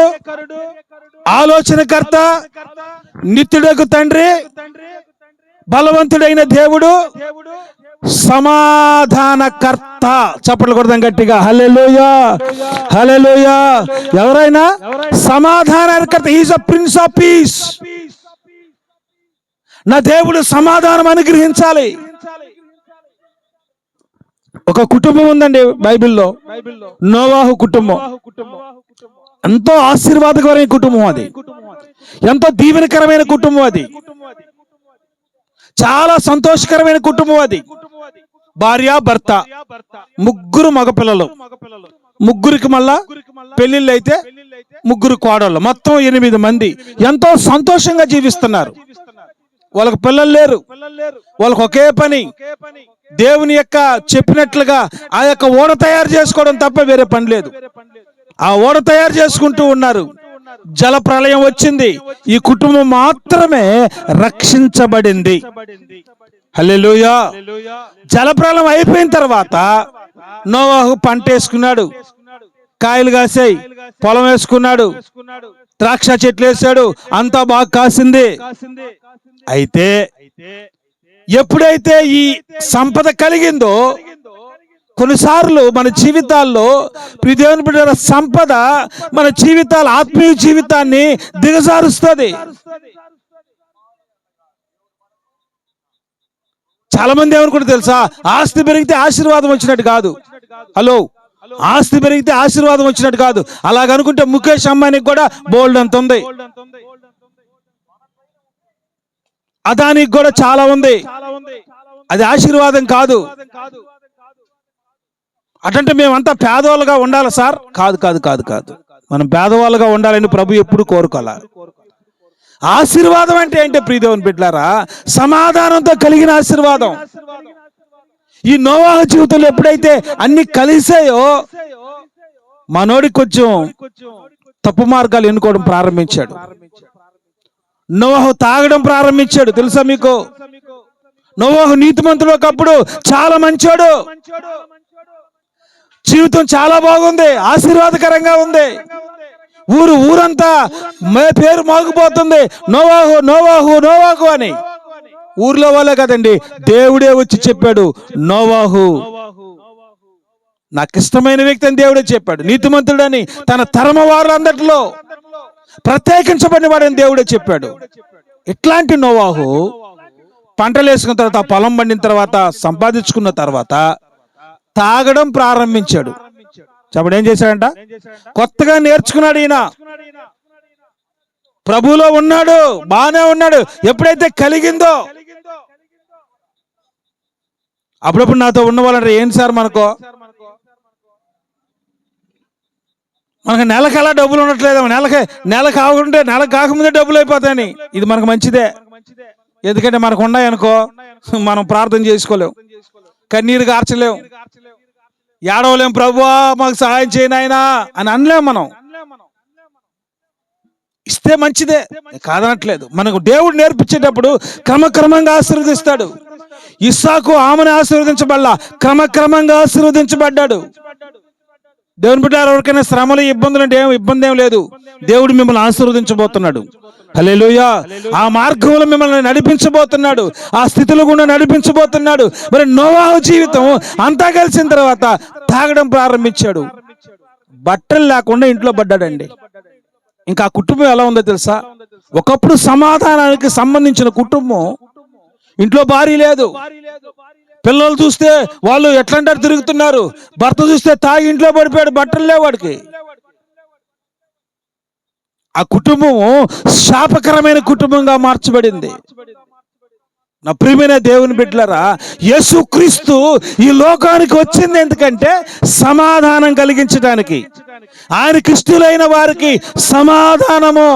ఆలోచనకర్త, నిత్యుడకు తండ్రి, బలవంతుడైన దేవుడు సమాధానకర్త. చప్పట్లు కొడదాం గట్టిగా, హల్లెలూయా హల్లెలూయా. ఎవరైనా సమాధానకర్త. Is a prince of peace. నా దేవుడు సమాధానం అనుగ్రహించాలి. ఒక కుటుంబం ఉందండి బైబిల్లో, నోవాహు కుటుంబం. ఎంతో ఆశీర్వాదకరమైన కుటుంబం అది, ఎంతో దీవెనకరమైన కుటుంబం అది, చాలా సంతోషకరమైన కుటుంబం అది. భార్య భర్త, ముగ్గురు మగపిల్లలు, ముగ్గురికి మళ్ళా పెళ్లిళ్ళు అయితే ముగ్గురు కోడళ్ళు, మొత్తం 8 మంది ఎంతో సంతోషంగా జీవిస్తున్నారు. వాళ్ళకి పిల్లలు లేరు, వాళ్ళకి ఒకే పని దేవుని యొక్క చెప్పినట్లుగా ఆ యొక్క ఓడ తయారు చేసుకోవడం తప్ప వేరే పని లేదు. ఆ ఓడ తయారు చేసుకుంటూ ఉన్నారు. జల ప్రళయం వచ్చింది, ఈ కుటుంబం మాత్రమే రక్షించబడింది. హల్లెలూయా. జల ప్రళయం అయిపోయిన తర్వాత నోవాహు పంట వేసుకున్నాడు, కాయలు కాసాయి, పొలం వేసుకున్నాడు, ద్రాక్ష చెట్లు వేసాడు, అంతా బాగా కాసింది. అయితే ఎప్పుడైతే ఈ సంపద కలిగిందో, కొన్నిసార్లు మన జీవితాల్లో దేవుని బిడ్డల సంపద మన జీవితాల ఆత్మీయ జీవితాన్ని దిగజారుస్తుంది. చాలా మంది ఏమనుకుంటే తెలుసా, ఆస్తి పెరిగితే ఆశీర్వాదం వచ్చినట్టు కాదు. హలో, ఆస్తి పెరిగితే ఆశీర్వాదం వచ్చినట్టు కాదు. అలాగనుకుంటే ముఖేష్ అంబానీకి కూడా బోల్డ్ అంత ఉంది, అదానికి కూడా చాలా ఉంది, అది ఆశీర్వాదం కాదు. అటంటే మేమంతా పేదవాళ్ళుగా ఉండాలి సార్. కాదు కాదు కాదు కాదు, మనం పేదవాళ్ళుగా ఉండాలని ప్రభు ఎప్పుడు కోరుకోవాలి. ఆశీర్వాదం అంటే ఏంటి ప్రియదేవుని బిడ్డలారా? సమాధానంతో కలిగిన ఆశీర్వాదం. ఈ నోవాహు జీవితంలో ఎప్పుడైతే అన్ని కలిసాయో, మనోడికి కొంచెం తప్పు మార్గాలు ఎన్నుకోవడం ప్రారంభించాడు. నోవాహు తాగడం ప్రారంభించాడు. తెలుసా మీకు? నోవాహు నీతిమంతుడు, ఒకప్పుడు చాలా మంచోడు, జీవితం చాలా బాగుంది, ఆశీర్వాదకరంగా ఉంది, ఊరంతా పేరు మోగిపోతుంది, నోవాహు నోవాహు నోవాహు అని. ఊర్లో వాళ్ళే కదండి, దేవుడే వచ్చి చెప్పాడు, నోవాహు నాకు ఇష్టమైన వ్యక్తి అని దేవుడే చెప్పాడు. నీతిమంతుడని తన తరమ వారందరిలో ప్రత్యేకించబడిన వాడని దేవుడే చెప్పాడు. ఇట్లాంటి నోవాహు పంటలు వేసుకున్న తర్వాత, పొలం పండిన తర్వాత, సంపాదించుకున్న తర్వాత తాగడం ప్రారంభించాడు. చెప్పడు ఏం చేశాడంట? కొత్తగా నేర్చుకున్నాడు ఈయన, ప్రభువులో ఉన్నాడు, బాగానే ఉన్నాడు. ఎప్పుడైతే కలిగిందో, అప్పుడప్పుడు నాతో ఉన్న వాళ్ళంటే ఏంటి సార్ మనకు నెలకి అలా డబ్బులు ఉండట్లేదు, నెల కాకుంటే నెల కాకముందే డబ్బులు అయిపోతాయని. ఇది మనకు మంచిదే, ఎందుకంటే మనకు ఉన్నాయనుకో మనం ప్రార్థన చేసుకోలేం, కన్నీరు కార్చలేం, ఏడవలేం, ప్రభువా మాకు సహాయం చేయను ఆయన అని అనలేం. మనం ఇస్తే మంచిదే, కాదనట్లేదు. మనకు దేవుడు నేర్పించేటప్పుడు క్రమక్రమంగా ఆశీర్వదిస్తాడు. ఇస్సాకు ఆమెను ఆశీర్వదించబడ్డా, క్రమక్రమంగా ఆశీర్వదించబడ్డాడు. దేవుని బిడ్డలారా, ఎవరికైనా శ్రమలు ఇబ్బందులు అంటే ఇబ్బంది ఏం లేదు, దేవుడు మిమ్మల్ని ఆశీర్వదించబోతున్నాడు. హల్లెలూయా. ఆ మార్గంలో మిమ్మల్ని నడిపించబోతున్నాడు, ఆ స్థితిలో కూడా నడిపించబోతున్నాడు. మరి నోవాహు జీవితం అంతా కలిసిన తర్వాత తాగడం ప్రారంభించాడు, బట్టలు లేకుండా ఇంట్లో పడ్డాడండి. ఇంకా ఆ కుటుంబం ఎలా ఉందో తెలుసా? ఒకప్పుడు సమాధానానికి సంబంధించిన కుటుంబం, ఇంట్లో భార్య లేదు, పిల్లలు చూస్తే వాళ్ళు ఎట్లంటారు తిరుగుతున్నారు, భర్త చూస్తే తాగి ఇంట్లో పడిపోయాడు, బట్టలు లేవు వాడికి. ఆ కుటుంబం శాపకరమైన కుటుంబంగా మార్చబడింది. నా ప్రియమైన దేవుని బిడ్డలారా, యేసుక్రీస్తు ఈ లోకానికి వచ్చింది ఎందుకంటే సమాధానం కలిగించడానికి. ఆయనకి ఇష్టలైన వారికి సమాధానము.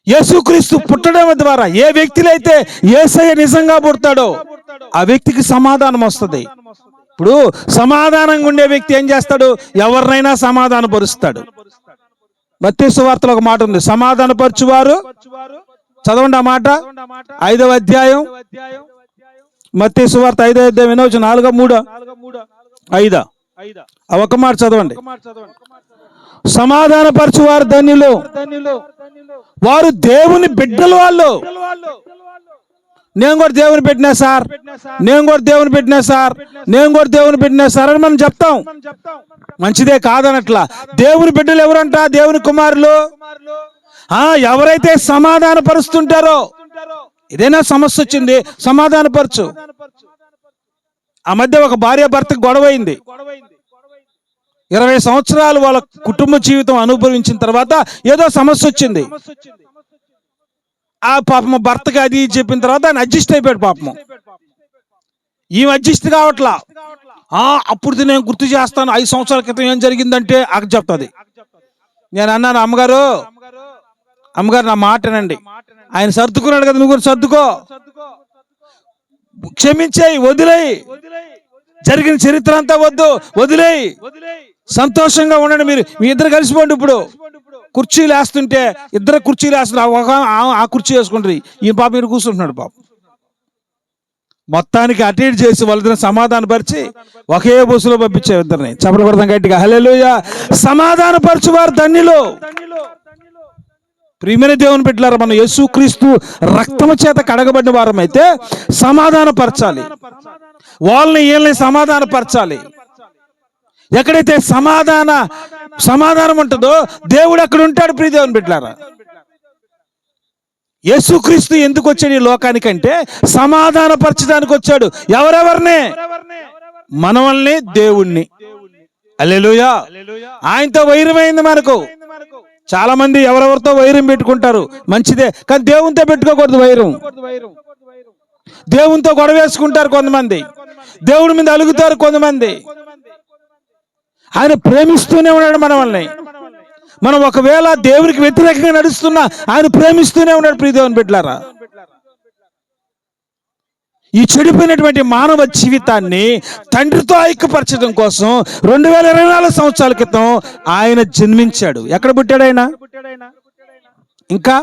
యేసుక్రీస్తు పుట్టడం ద్వారా ఏ వ్యక్తిలో అయితే యేసయ్య నిజంగా పుడతాడో ఆ వ్యక్తికి సమాధానం వస్తుంది. ఇప్పుడు సమాధానంగా ఉండే వ్యక్తి ఏం చేస్తాడు? ఎవరినైనా సమాధాన పరుస్తాడు. మత్తయి సువార్తలో ఒక మాట ఉంది, సమాధానపరచువారు. చదవండి ఆ మాట, 5వ అధ్యాయం మత్తయి సువార్త 5వ అధ్యాయం వినవచ్చు, 4, 3, 5. ఒక మాట చదవండి. సమాధానపరచువారు ధన్యులు, వారు దేవుని బిడ్డలు. వాళ్ళు నేను కూడా దేవుని పెట్టినా సార్, నేను కూడా దేవుని పెట్టినా సార్, నేను కూడా దేవుని పెట్టినా సార్ అని మనం చెప్తాం. మంచిదే కాదనట్లా. దేవుని బిడ్డలు ఎవరంట? దేవుని కుమారులు. ఎవరైతే సమాధాన పరుస్తుంటారో, ఏదైనా సమస్య వచ్చింది సమాధానపరచు. ఆ మధ్య ఒక భార్య భర్తకు గొడవ అయింది. 20 సంవత్సరాలు వాళ్ళ కుటుంబ జీవితం అనుభవించిన తర్వాత ఏదో సమస్య వచ్చింది. ఆ పాపం భర్తకి అది చెప్పిన తర్వాత ఆయన అడ్జస్ట్ అయిపోయాడు. పాపం ఈమె అడ్జస్ట్ కావట్లా. అప్పుడు నేను గుర్తు చేస్తాను 5 సంవత్సరాల క్రితం ఏం జరిగిందంటే అక్కడ చెప్తుంది. నేను అన్నాను, అమ్మగారు నా మాటనండి. ఆయన సర్దుకున్నాడు కదా, నువ్వు కూడా సర్దుకో, క్షమించేయి, వదిలేయి, జరిగిన చరిత్ర అంతా వదిలేయి, సంతోషంగా ఉండండి. మీ ఇద్దరు కలిసిపోండి. ఇప్పుడు కుర్చీలు వేస్తుంటే ఇద్దరు కుర్చీలు వేస్తున్నారు, ఆ కుర్చీ వేసుకుంటారు, ఈ పాప మీరు కూర్చుంటున్నాడు. పాప మొత్తానికి అటెండ్ చేసి వాళ్ళిద్దరిని సమాధానపరిచి ఒకే బస్సులో పంపించే ఇద్దరిని. చప్పట్లు కొడతాం గట్టిగా, హల్లెలూయా. సమాధానపరచువారు ధన్యులు. ప్రియమైన దేవుని బిడ్డలారా, మనం యేసుక్రీస్తు రక్తము చేత కడగబడిన వారం అయితే సమాధానపరచాలి, వీళ్ళని సమాధానపరచాలి. ఎక్కడైతే సమాధానం ఉంటుందో దేవుడు అక్కడ ఉంటాడు. ప్రియ దేవుని బిడ్డలారా, యేసుక్రీస్తు ఎందుకు వచ్చాడు ఈ లోకానికంటే సమాధానపరచడానికి వచ్చాడు. ఎవరెవరిని? మనల్ని, దేవుణ్ణి. హల్లెలూయా. ఆయనతో వైరమైంది మనకు. చాలా మంది ఎవరెవరితో వైరం పెట్టుకుంటారు, మంచిదే, కానీ దేవునితో పెట్టుకోకూడదు వైరం. దేవునితో గొడవ వేసుకుంటారు కొంతమంది, దేవుడి మీద అలుగుతారు కొంతమంది. ఆయన ప్రేమిస్తూనే ఉన్నాడు మనల్ని. మనం ఒకవేళ దేవునికి వ్యతిరేకంగా నడుస్తున్నా ఆయన ప్రేమిస్తూనే ఉన్నాడు. ప్రియ దేవుని బిడ్డలారా, ఈ చెడిపోయినటువంటి మానవ జీవితాన్ని తండ్రితో ఐక్యపరచడం కోసం 2024 సంవత్సరాల క్రితం ఆయన జన్మించాడు. ఎక్కడ పుట్టాడు ఆయన? ఇంకా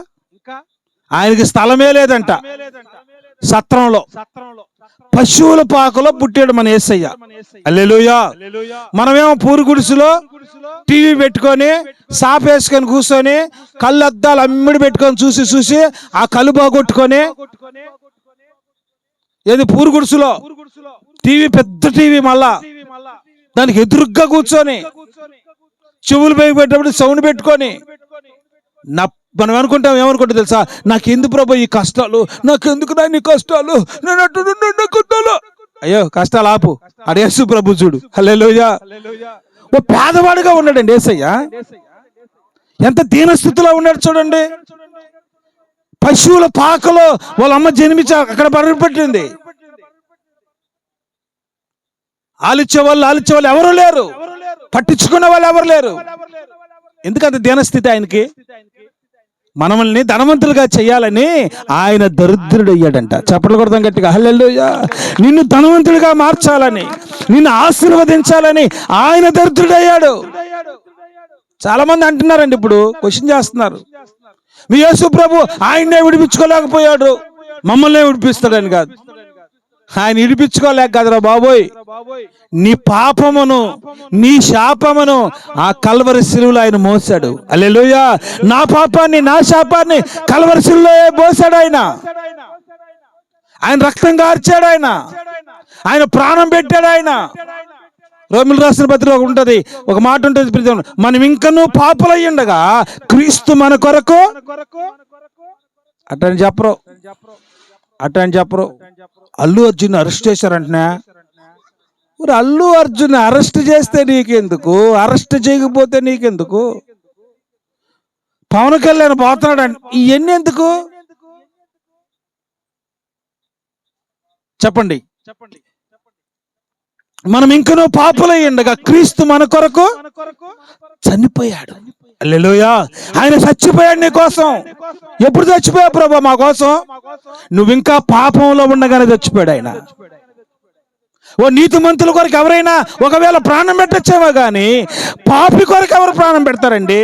ఆయనకి స్థలమే లేదంట. సత్రంలో, పశువుల పాకలో పుట్టాడు మన యేసయ్య. హల్లెలూయా. మనమేమో పూరు గుడిసెలో టీవీ పెట్టుకొని సాపేసుకొని కూర్చొని కళ్ళు అద్దాలు అమ్మిడి పెట్టుకొని చూసి ఆ కళ్ళు బాగొట్టుకొని, ఏది పూరు గుడిసెలో టీవీ, పెద్ద టీవీ, మళ్ళా దానికి ఎదురుగ్గా కూర్చొని చెవులు పైకి పెట్టేటప్పుడు సౌండ్ పెట్టుకొని మనం ఏమనుకుంటాం తెలుసా? నాకెందుకు ప్రభు ఈ కష్టాలు, నాకెందుకు నీ కష్టాలు, నేను అయ్యో కష్టాలు ఆపు, అడే యేసు ప్రభు చూడు. హల్లెలూయా. ఓ పేదవాడుగా ఉన్నాడండి యేసయ్య. ఎంత దీనస్థితిలో ఉన్నాడు చూడండి. పశువుల పాకలో వాళ్ళ అమ్మ జన్మించి అక్కడ బర్రెపెట్టింది. ఆలిచ్చే వాళ్ళు ఎవరు లేరు, పట్టించుకునే వాళ్ళు ఎవరు లేరు. ఎందుకంత దీనస్థితి ఆయనకి? మనల్ని ధనవంతులుగా చేయాలని ఆయన దరిద్రుడు అయ్యాడంట. చప్పట్లు కొడతాం గట్టిగా, హల్లెలూయా. నిన్ను ధనవంతుడిగా మార్చాలని, నిన్ను ఆశీర్వదించాలని ఆయన దరిద్రుడు అయ్యాడు. చాలా మంది అంటున్నారండి, ఇప్పుడు క్వశ్చన్ చేస్తున్నారు, మీ యేసు ప్రభు ఆయన్నే విడిపించుకోలేకపోయాడు, మమ్మల్ని విడిపిస్తాడని. కాదు, ఆయన విడిపించుకోలేక కాదురా బాబోయ్, నీ పాపమును, నీ శాపమును ఆ కల్వరి శిలువలో ఆయన మోసాడు. హల్లెలూయా. నా పాపాన్ని, నా శాపాన్ని కల్వరి శిలువలో మోసాడు ఆయన. ఆయన రక్తం కార్చాడు, ఆయన ప్రాణం పెట్టాడు. ఆయన రోమిల రాసిన పత్రిక ఉంటది, ఒక మాట ఉంటుంది, మనం ఇంకనూ పాపులయ్యుండగా క్రీస్తు మన కొరకు. అట్టని చెప్పరు. అల్లు అర్జున్ అరెస్ట్ చేశారంటున్నా. అల్లు అర్జున్ అరెస్ట్ చేస్తే నీకెందుకు, అరెస్ట్ చేయకపోతే నీకెందుకు? పవన్ కళ్యాణ్ పోతున్నాడు, ఇవన్నీ ఎందుకు చెప్పండి? మనం ఇంకనూ పాపులయ్యుండగా క్రీస్తు మన కొరకు చనిపోయాడు. హల్లెలూయా. ఆయన చచ్చిపోయాడు నీ కోసం. ఎప్పుడు చచ్చిపోయావు ప్రభు? మా కోసం. నువ్వు ఇంకా పాపంలో ఉండగానే చచ్చిపోయాడు ఆయన. ఓ నీతిమంతుల కొరకు ఎవరైనా ఒకవేళ ప్రాణం పెట్టచ్చేమో కానీ పాపి కొరకు ఎవరు ప్రాణం పెడతారండి?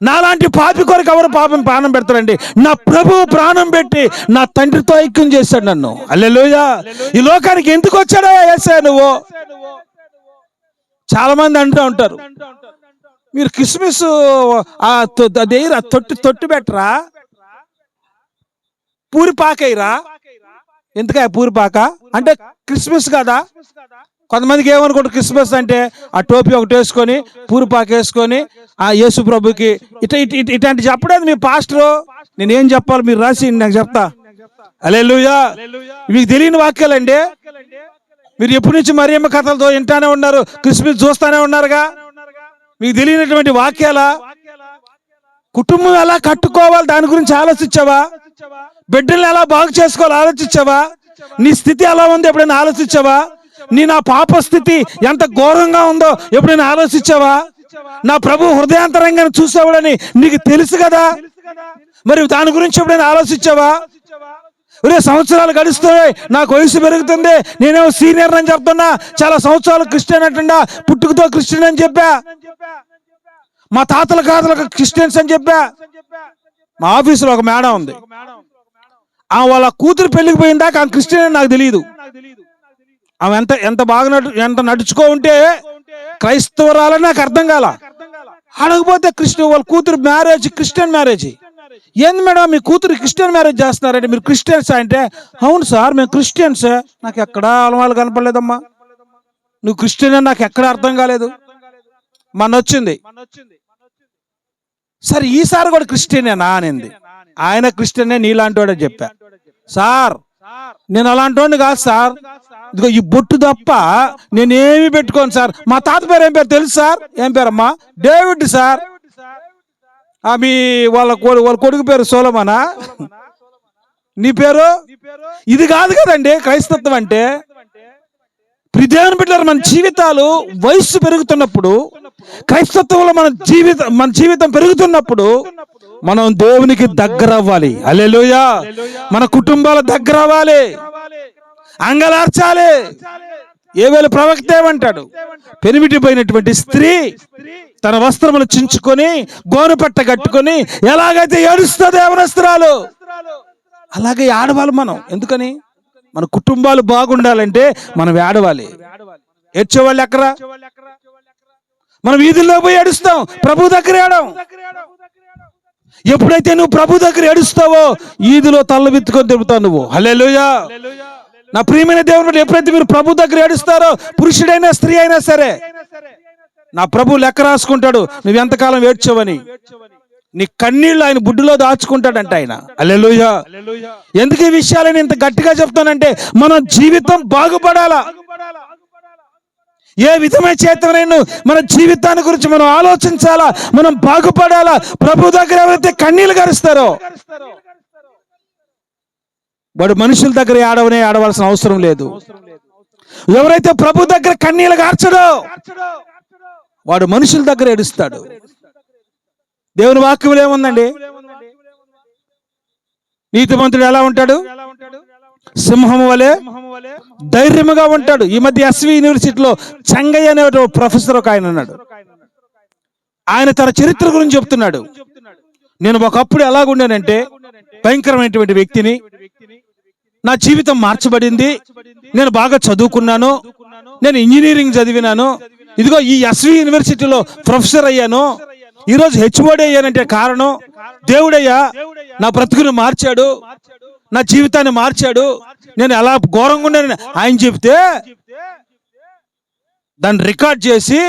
నాలాంటి పాపి కొరకు ఎవరు ప్రాణం పెడతారండి? నా ప్రభువు ప్రాణం పెట్టి నా తండ్రితో ఐక్యం చేశాడు నన్ను. హల్లెలూయా. ఈ లోకానికి ఎందుకు వచ్చాడో యేసయ్య నువ్వు? చాలా మంది అంటూ ఉంటారు, మీరు కిస్మిస్ అదేరా తొట్టు పెట్టరా, పూరిపాకయ్యరా. ఎందుక పూరిపాక అంటే క్రిస్మస్ కదా. కొంతమందికి ఏమనుకుంటారు క్రిస్మస్ అంటే ఆ టోపీ ఒకటి వేసుకొని పూరిపాక వేసుకొని ఆ యేసు ప్రభుకి ఇట్లాంటి చెప్పలేదు మీ పాస్టరు. నేనేం చెప్పాలి మీరు రాసి నాకు చెప్తా. హల్లెలూయా. మీకు తెలియని వాక్యాలండి. మీరు ఎప్పటి నుంచి మరియమ్మ కథలతో వింటానే ఉన్నారు, క్రిస్మస్ చూస్తానే ఉన్నారుగా. మీకు తెలియనటువంటి వాక్యాల. కుటుంబం ఎలా కట్టుకోవాలి దాని గురించి ఆలోచించావా? బిడ్డల్ని ఎలా బాగు చేసుకోవాలి ఆలోచించావా? నీ స్థితి ఎలా ఉంది ఎప్పుడైనా ఆలోచించావా? నా పాప స్థితి ఎంత ఘోరంగా ఉందో ఎప్పుడైనా ఆలోచించావా? నా ప్రభు హృదయాంతరంగా చూసావుడని నీకు తెలుసు కదా, మరి దాని గురించి ఎప్పుడైనా ఆలోచించావా? సంవత్సరాలు గడుస్తున్నాయి, నాకు వయసు పెరుగుతుంది, నేనేమో సీనియర్ అని చెప్తున్నా, చాలా సంవత్సరాలు క్రిస్టియన్ అంటుండా, పుట్టుకతో క్రిస్టియన్ అని చెప్పా, మా తాతల కాతలకు క్రిస్టియన్స్ అని చెప్పా. మా ఆఫీసులో ఒక మేడం ఉంది, వాళ్ళ కూతురు పెళ్లికి పోయిందాక ఆమె క్రిస్టియన్ అని నాకు తెలియదు. ఆమె ఎంత బాగా ఎంత నడుచుకో ఉంటే క్రైస్తవరాలని నాకు అర్థం కాల. అడగపోతే వాళ్ళ కూతురు మ్యారేజ్ క్రిస్టియన్ మ్యారేజ్. ఏంది మేడం మీ కూతురు క్రిస్టియన్ మ్యారేజ్ చేస్తున్నారంటే, మీరు క్రిస్టియన్స్ అంటే, అవును సార్ మేము క్రిస్టియన్స్. నాకు ఎక్కడా అలవాళ్ళు కనపడలేదమ్మా, నువ్వు క్రిస్టియన్ అని నాకు ఎక్కడ అర్థం కాలేదు. మన వచ్చింది సరే ఈసారి కూడా క్రిస్టియనేనా అనింది. ఆయన క్రిస్టియనే నీలాంటి వాడే చెప్పా. సార్ నేను అలాంటి వాడిని కాదు సార్, ఇదిగో ఈ బొట్టు తప్ప నేనేమి పెట్టుకోను సార్. మా తాత పేరు ఏం పేరు తెలుసు సార్? ఏం పేరమ్మా? David sir. మీ వాళ్ళ కొడుకు పేరు సోలమనా? నీ పేరు? ఇది కాదు కదండి క్రైస్తత్వం అంటే. ప్రియదేవుని బిడ్డలారా, మన జీవితాలు వయస్సు పెరుగుతున్నప్పుడు, క్రైస్తత్వంలో మన జీవితం పెరుగుతున్నప్పుడు మనం దేవునికి దగ్గర అవ్వాలి. హల్లెలూయా. మన కుటుంబాల దగ్గర అవ్వాలి, అంగలార్చాలి. యోవేలు ప్రవక్త ఏమంటాడు? పెనిమిటిపోయినటువంటి స్త్రీ తన వస్త్రములు చించుకొని గోనుపట్ట కట్టుకొని ఎలాగైతే ఏడుస్తుందో యవనస్తురాలు, అలాగే ఆడవాళ్ళు మనం. ఎందుకని? మన కుటుంబాలు బాగుండాలంటే మనం ఏడవాలి. ఏడ్చేవాళ్ళు ఎక్కరా? మనం వీధుల్లో పోయి ఏడుస్తాం, ప్రభు దగ్గర ఏడం. ఎప్పుడైతే నువ్వు ప్రభు దగ్గర ఏడుస్తావో ఈదులో తల్లబెత్తుకొని తిరుగుతావు నువ్వు. హల్లెలూయా. నా ప్రియమైన దేవుడు, ఎప్పుడైతే మీరు ప్రభు దగ్గర ఏడుస్తారో, పురుషుడైనా స్త్రీ అయినా సరే, నా ప్రభు లెక్క రాసుకుంటాడు నువ్వు ఎంతకాలం ఏడ్చావని. నీ కన్నీళ్ళు ఆయన బుడ్డులో దాచుకుంటాడంట ఆయన. హల్లెలూయా. ఎందుకు ఈ విషయాలని ఇంత గట్టిగా చెప్తానంటే, మన జీవితం బాగుపడాలా. ఏ విధమైన చేతనైనా మన జీవితాన్ని గురించి మనం ఆలోచించాలా, మనం బాగుపడాలా. ప్రభు దగ్గర ఎవరైతే కన్నీళ్ళు గారుస్తారో వాడు మనుషుల దగ్గర ఆడవలసిన అవసరం లేదు. ఎవరైతే ప్రభు దగ్గర కన్నీళ్ళు గార్చడో వాడు మనుషుల దగ్గర ఏడుస్తాడు. దేవుని వాక్యంలో ఏముందండి? నీతిమంతుడు ఎలా ఉంటాడు? సింహం వలె ధైర్యముగా ఉంటాడు. ఈ మధ్య ఎస్వి యూనివర్సిటీలో చెంగయ్య అనే ప్రొఫెసర్ ఒక ఆయన ఉన్నాడు. ఆయన తన చరిత్ర గురించి చెప్తున్నాడు. నేను ఒకప్పుడు ఎలాగుండానంటే భయంకరమైనటువంటి వ్యక్తిని, నా జీవితం మార్చబడింది, నేను బాగా చదువుకున్నాను, నేను ఇంజనీరింగ్ చదివినాను, ఇదిగో ఈ ఎస్వి యూనివర్సిటీలో ప్రొఫెసర్ అయ్యాను, ఈరోజు హెచ్ఓడి అయ్యానంటే కారణం దేవుడయ్యా. నా బ్రతుకుని మార్చాడు, నా జీవితాన్ని మార్చాడు, నేను ఎలా ఘోరంగా ఉన్నానని ఆయన చెప్తే దాన్ని రికార్డ్ చేసి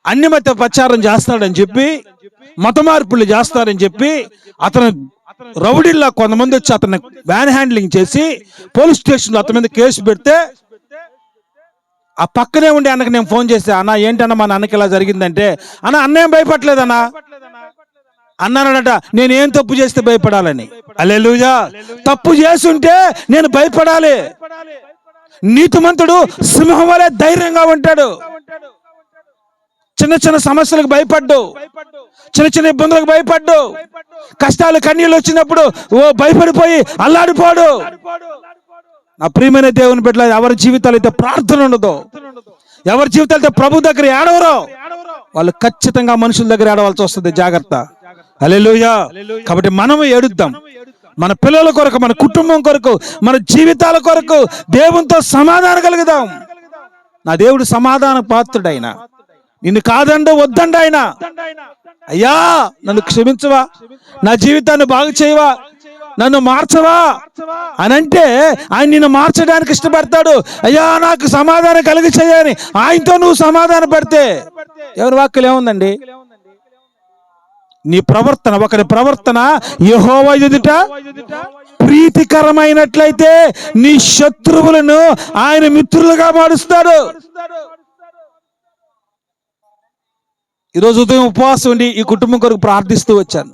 అన్ని మత ప్రచారం చేస్తాడని చెప్పి, మత మార్పులు చేస్తారని చెప్పి అతను రౌడీల్లా కొంతమంది వచ్చి అతన్ని వ్యాన్ హ్యాండ్లింగ్ చేసి పోలీస్ స్టేషన్లో అతని మీద కేసు పెడితే, ఆ పక్కనే ఉండి అన్నకి నేను ఫోన్ చేస్తే, అన్న ఏంటన్నా మా నాన్నకి ఇలా జరిగిందంటే, అన్న ఏం భయపడలేదన్నా అన్నానట. నేనేం తప్పు చేస్తే భయపడాలని? హల్లెలూయా. తప్పు చేస్తుంటే నేను భయపడాలి. నీతిమంతుడు సింహం వలె ధైర్యంగా ఉంటాడు. చిన్న చిన్న సమస్యలకు భయపడ్డు, చిన్న చిన్న ఇబ్బందులకు భయపడ్డు, కష్టాలు కన్నీళ్ళు వచ్చినప్పుడు భయపడిపోయి అల్లాడిపోడు. నా ప్రియమైన దేవుని బిడ్డల, ఎవరి జీవితాలు అయితే ప్రార్థన ఉండదో, ఎవరి జీవితాలు అయితే ప్రభు దగ్గర ఏడవరో వాళ్ళు ఖచ్చితంగా మనుషుల దగ్గర ఏడవలసి వస్తుంది. జాగ్రత్త. హల్లెలూయా. కాబట్టి మనము ఏడుద్దాం. మన పిల్లల కొరకు, మన కుటుంబం కొరకు, మన జీవితాల కొరకు దేవునితో సమాధానం కలుగుదాం. నా దేవుడు సమాధాన పాత్రుడైన నిన్ను కాదండి, వద్దండి ఆయన. అయ్యా నన్ను క్షమించవా, నా జీవితాన్ని బాగు చేయవా, నన్ను మార్చవా అని అంటే ఆయన నిన్ను మార్చడానికి ఇష్టపడతాడు. అయ్యా నాకు సమాధానం కలిగి చేయని ఆయనతో నువ్వు సమాధానం పడితే ఎవరి వాక్యం ఏముందండి? నీ ప్రవర్తన, ఒకరి ప్రవర్తన యెహోవా ఎదుట ప్రీతికరమైనట్లయితే నీ శత్రువులను ఆయన మిత్రులుగా మారుస్తాడు. ఈరోజు ఉదయం ఉపవాసం ఉండి ఈ కుటుంబం కొరకు ప్రార్థిస్తూ వచ్చాను.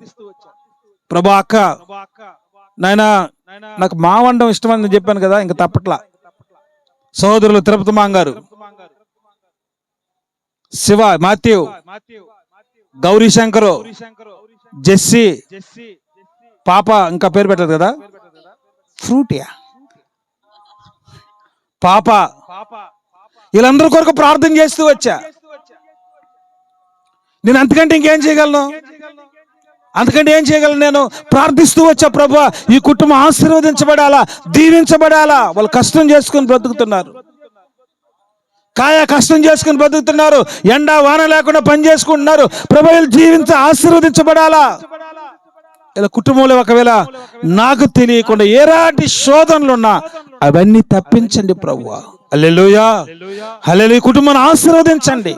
ప్రభా అక్క, నాయనా నాకు మావండం ఇష్టమని చెప్పాను కదా, ఇంకా తప్పట్లా. సహోదరులు తిరుపతి మాంగారు, శివ, మాథ్యూ, గౌరీ శంకరు, జెస్సీ, పాప, ఇంకా పేరు పెట్టదు కదా, ఫ్రూటియా పాప, వీళ్ళందరి కొరకు ప్రార్థన చేస్తూ వచ్చా. నేను అంతకంటే ఇంకేం చేయగలను? అంతకంటే ఏం చేయగలను? నేను ప్రార్థిస్తూ వచ్చా, ప్రభువా ఈ కుటుంబం ఆశీర్వదించబడాలా, దీవించబడాలా. వాళ్ళు కష్టం చేసుకుని బ్రతుకుతున్నారు, కష్టం చేసుకుని బ్రతుకుతున్నారు, ఎండ వాన లేకుండా పని చేసుకుంటున్నారు. ప్రభువులు ఆశీర్వదించబడాలా. ఇలా కుటుంబంలో ఒకవేళ నాకు తెలియకుండా ఎలాంటి శోధనలు ఉన్నా అవన్నీ తప్పించండి ప్రభువా. హల్లెలూయా, హల్లెలూయా. కుటుంబాన్ని ఆశీర్వదించండి.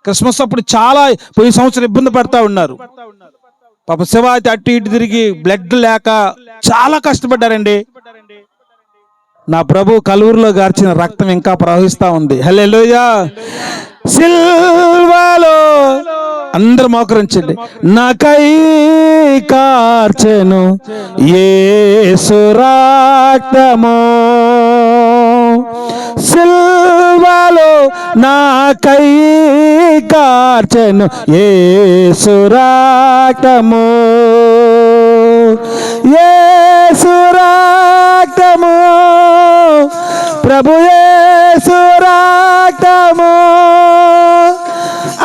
క్రిస్మస్ అప్పుడు చాలా పోయి సంవత్సరం ఇబ్బంది పడతా ఉన్నారు. పాప శివ అయితే అటు ఇటు తిరిగి బ్లడ్ లేక చాలా కష్టపడ్డారండి. నా ప్రభు కలువరిలో గార్చిన రక్తం ఇంకా ప్రవహిస్తా ఉంది. హల్లెలూయా. సిల్వలో అందరూ మోకరించండి. నాకై కార్చెను యేసు రక్తము, సిల్వలో నాకై కార్చెను యేసు రక్తము, యేసు రక్తము, ప్రభు యేసు రక్తము,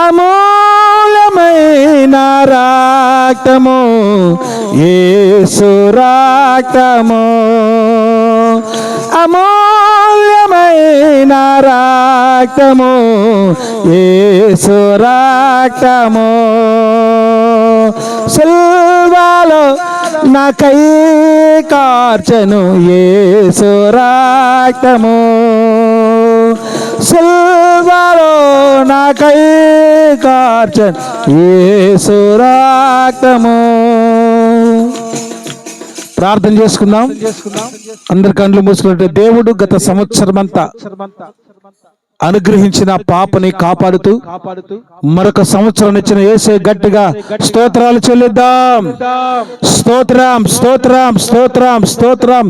అమూల్యమైన రక్తము, యేసు రక్తము, అమూల్యమైన రక్తము, యేసు రక్తము, సిల్వలో నాకై కార్చెను యేసు రక్తము, సిల్వలో నాకై కార్చెను యేసు రక్తము. ప్రార్థన చేసుకుందాం. అందరి కండ్లు మూసుకుంటే దేవుడు గత సంవత్సరం అంతా అనుగ్రహించిన పాపని కాపాడుతూ మరొక సంవత్సరం ఇచ్చిన యేసే గట్టిగా స్తోత్రాలు చెల్లిద్దాం. స్తోత్రం, స్తోత్రం, స్తోత్రం, స్తోత్రం.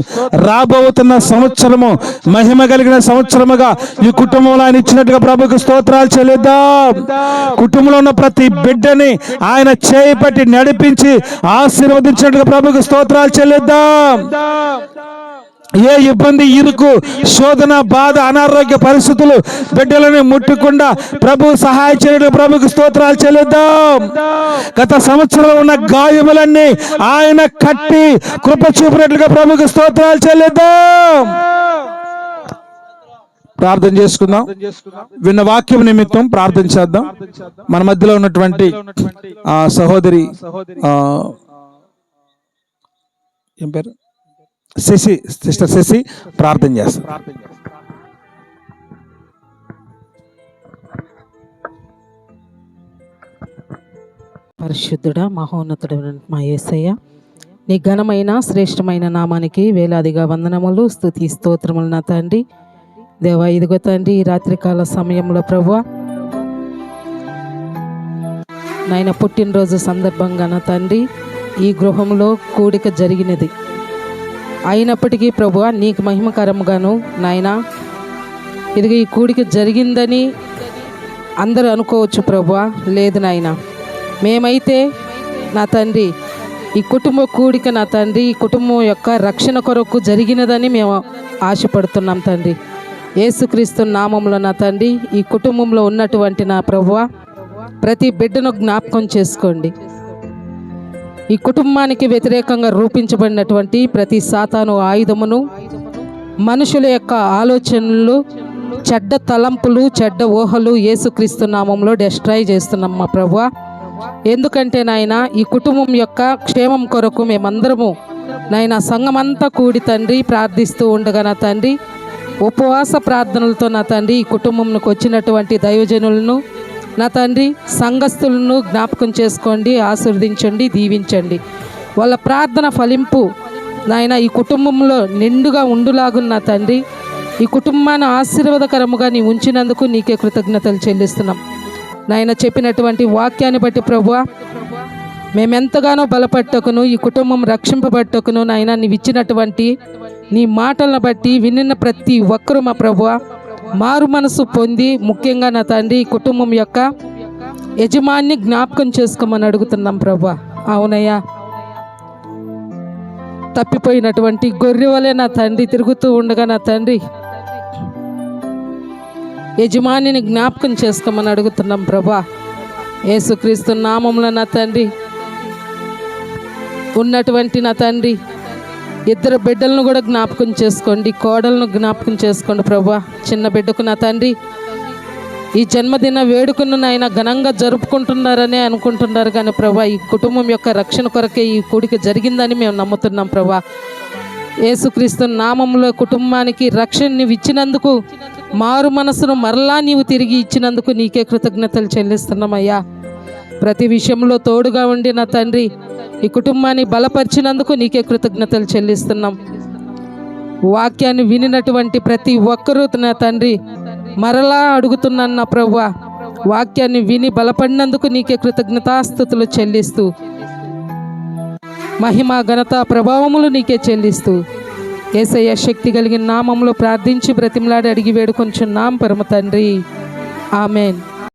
రాబోతున్న సంవత్సరము మహిమ కలిగిన సంవత్సరముగా ఈ కుటుంబంలో ఆయన ఇచ్చినట్టుగా ప్రభుకు స్తోత్రాలు చెల్లిద్దాం. కుటుంబంలో ఉన్న ప్రతి బిడ్డని ఆయన చేయి పట్టి నడిపించి ఆశీర్వదించినట్టుగా ప్రభుకు స్తోత్రాలు చెల్లిద్దాం. ఏ ఇబ్బంది, ఇరుకు, శోధన, బాధ, అనారోగ్య పరిస్థితులు బిడ్డలను ముట్టకుండా ప్రభు సహాయ చేయడం ప్రభుకు స్తోత్రాలు చెల్లిద్దాం. గత సంవత్సరంలో ఉన్న గాయములన్నీ ఆయన కట్టి కృప చూపినట్లుగా ప్రభుకు స్తోత్రాలు చెల్లిద్దాం. ప్రార్థన చేసుకుందాం. విన్న వాక్యం నిమిత్తం ప్రార్థన చేద్దాం. మన మధ్యలో ఉన్నటువంటి సహోదరి ఏం పేరు, శశి, సిస్టర్ శశి ప్రార్థన చేస్తారు. పరిశుద్ధుడా, మహోన్నతుడు మా యేసయ్య, నీ ఘనమైన శ్రేష్టమైన నామానికి వేలాదిగా వందనములు, స్తుతి, స్తోత్రములు నా తండ్రి. దేవా, ఇదిగో తండ్రి, ఈ రాత్రికాల సమయంలో ప్రభువా నాయన పుట్టినరోజు సందర్భంగా నా తండ్రి ఈ గృహంలో కూడిక జరిగినది. అయినప్పటికీ ప్రభువా నీకు మహిమకరముగాను నాయన ఇదిగో ఈ కూడిక జరిగిందని అందరూ అనుకోవచ్చు ప్రభువా. లేదు నాయన, మేమైతే నా తండ్రి ఈ కుటుంబ కూడిక నా తండ్రి ఈ కుటుంబం యొక్క రక్షణ కొరకు జరిగినదని మేము ఆశపడుతున్నాం తండ్రి. యేసుక్రీస్తు నామంలో నా తండ్రి ఈ కుటుంబంలో ఉన్నటువంటి నా ప్రభువా ప్రతి బిడ్డను జ్ఞాపకం చేసుకోండి. ఈ కుటుంబానికి వ్యతిరేకంగా రూపించబడినటువంటి ప్రతి సాతాను ఆయుధమును, మనుషుల యొక్క ఆలోచనలు, చెడ్డ తలంపులు, చెడ్డ ఊహలు యేసుక్రీస్తు నామంలో డెస్ట్రాయ్ చేస్తున్నాం మా ప్రభువా. ఎందుకంటే నాయన ఈ కుటుంబం యొక్క క్షేమం కొరకు మేమందరము నాయన సంఘమంతా కూడి తండ్రి ప్రార్థిస్తూ ఉండగా నా తండ్రి, ఉపవాస ప్రార్థనలతో నా తండ్రి ఈ కుటుంబంకు వచ్చినటువంటి దైవజనులను నా తండ్రి సంఘస్థులను జ్ఞాపకం చేసుకోండి, ఆశీర్వదించండి, దీవించండి. వాళ్ళ ప్రార్థన ఫలింపు నాయన ఈ కుటుంబంలో నిండుగా ఉండులాగున్న తండ్రి, ఈ కుటుంబాన్ని ఆశీర్వాదకరముగా నీ ఉంచినందుకు నీకే కృతజ్ఞతలు చెల్లిస్తున్నాం. నాయన చెప్పినటువంటి వాక్యాన్ని బట్టి ప్రభువా, మేమెంతగానో బలపట్టకును ఈ కుటుంబం రక్షింపబట్టకును నాయన నీవు ఇచ్చినటువంటి నీ మాటలను బట్టి వినిన ప్రతి ఒక్కరూ మా ప్రభువా మారు మనసు పొంది, ముఖ్యంగా నా తండ్రి ఈ కుటుంబం యొక్క యజమాన్ని జ్ఞాపకం చేసుకోమని అడుగుతున్నాం ప్రభువా. అవునయ్యా, తప్పిపోయినటువంటి గొర్రె వలె నా తండ్రి తిరుగుతూ ఉండగా నా తండ్రి యజమానిని జ్ఞాపకం చేసుకోమని అడుగుతున్నాం ప్రభా. యేసుక్రీస్తు నామములో నా తండ్రి ఉన్నటువంటి నా తండ్రి ఇద్దరు బిడ్డలను కూడా జ్ఞాపకం చేసుకోండి, కోడలను జ్ఞాపకం చేసుకోండి ప్రభా. చిన్న బిడ్డకు నా తండ్రి ఈ జన్మదిన వేడుకను నాయన ఘనంగా జరుపుకుంటున్నారనే అనుకుంటున్నారు కానీ ప్రభా ఈ కుటుంబం యొక్క రక్షణ కొరకే ఈ కూడిక జరిగిందని మేము నమ్ముతున్నాం ప్రభా. యేసుక్రీస్తు నామంలో కుటుంబానికి రక్షణ నీవు ఇచ్చినందుకు, మారు మనసును మరలా నీవు తిరిగి ఇచ్చినందుకు నీకే కృతజ్ఞతలు చెల్లిస్తున్నామయ్యా. ప్రతి విషయంలో తోడుగా ఉండి నా తండ్రి ఈ కుటుంబాన్ని బలపరిచినందుకు నీకే కృతజ్ఞతలు చెల్లిస్తున్నాం. వాక్యాన్ని వినినటువంటి ప్రతి ఒక్కరూ నా తండ్రి మరలా అడుగుతున్నాను నా ప్రభువా, వాక్యాన్ని విని బలపడినందుకు నీకే కృతజ్ఞతాస్తుతులు చెల్లిస్తూ, మహిమ ఘనత ప్రభావములు నీకే చెల్లిస్తూ యేసయ్య శక్తి కలిగిన నామంలో ప్రార్థించి బ్రతిమలాడి అడిగి వేడుకొంచున్నాం పరమ తండ్రి. ఆమెన్.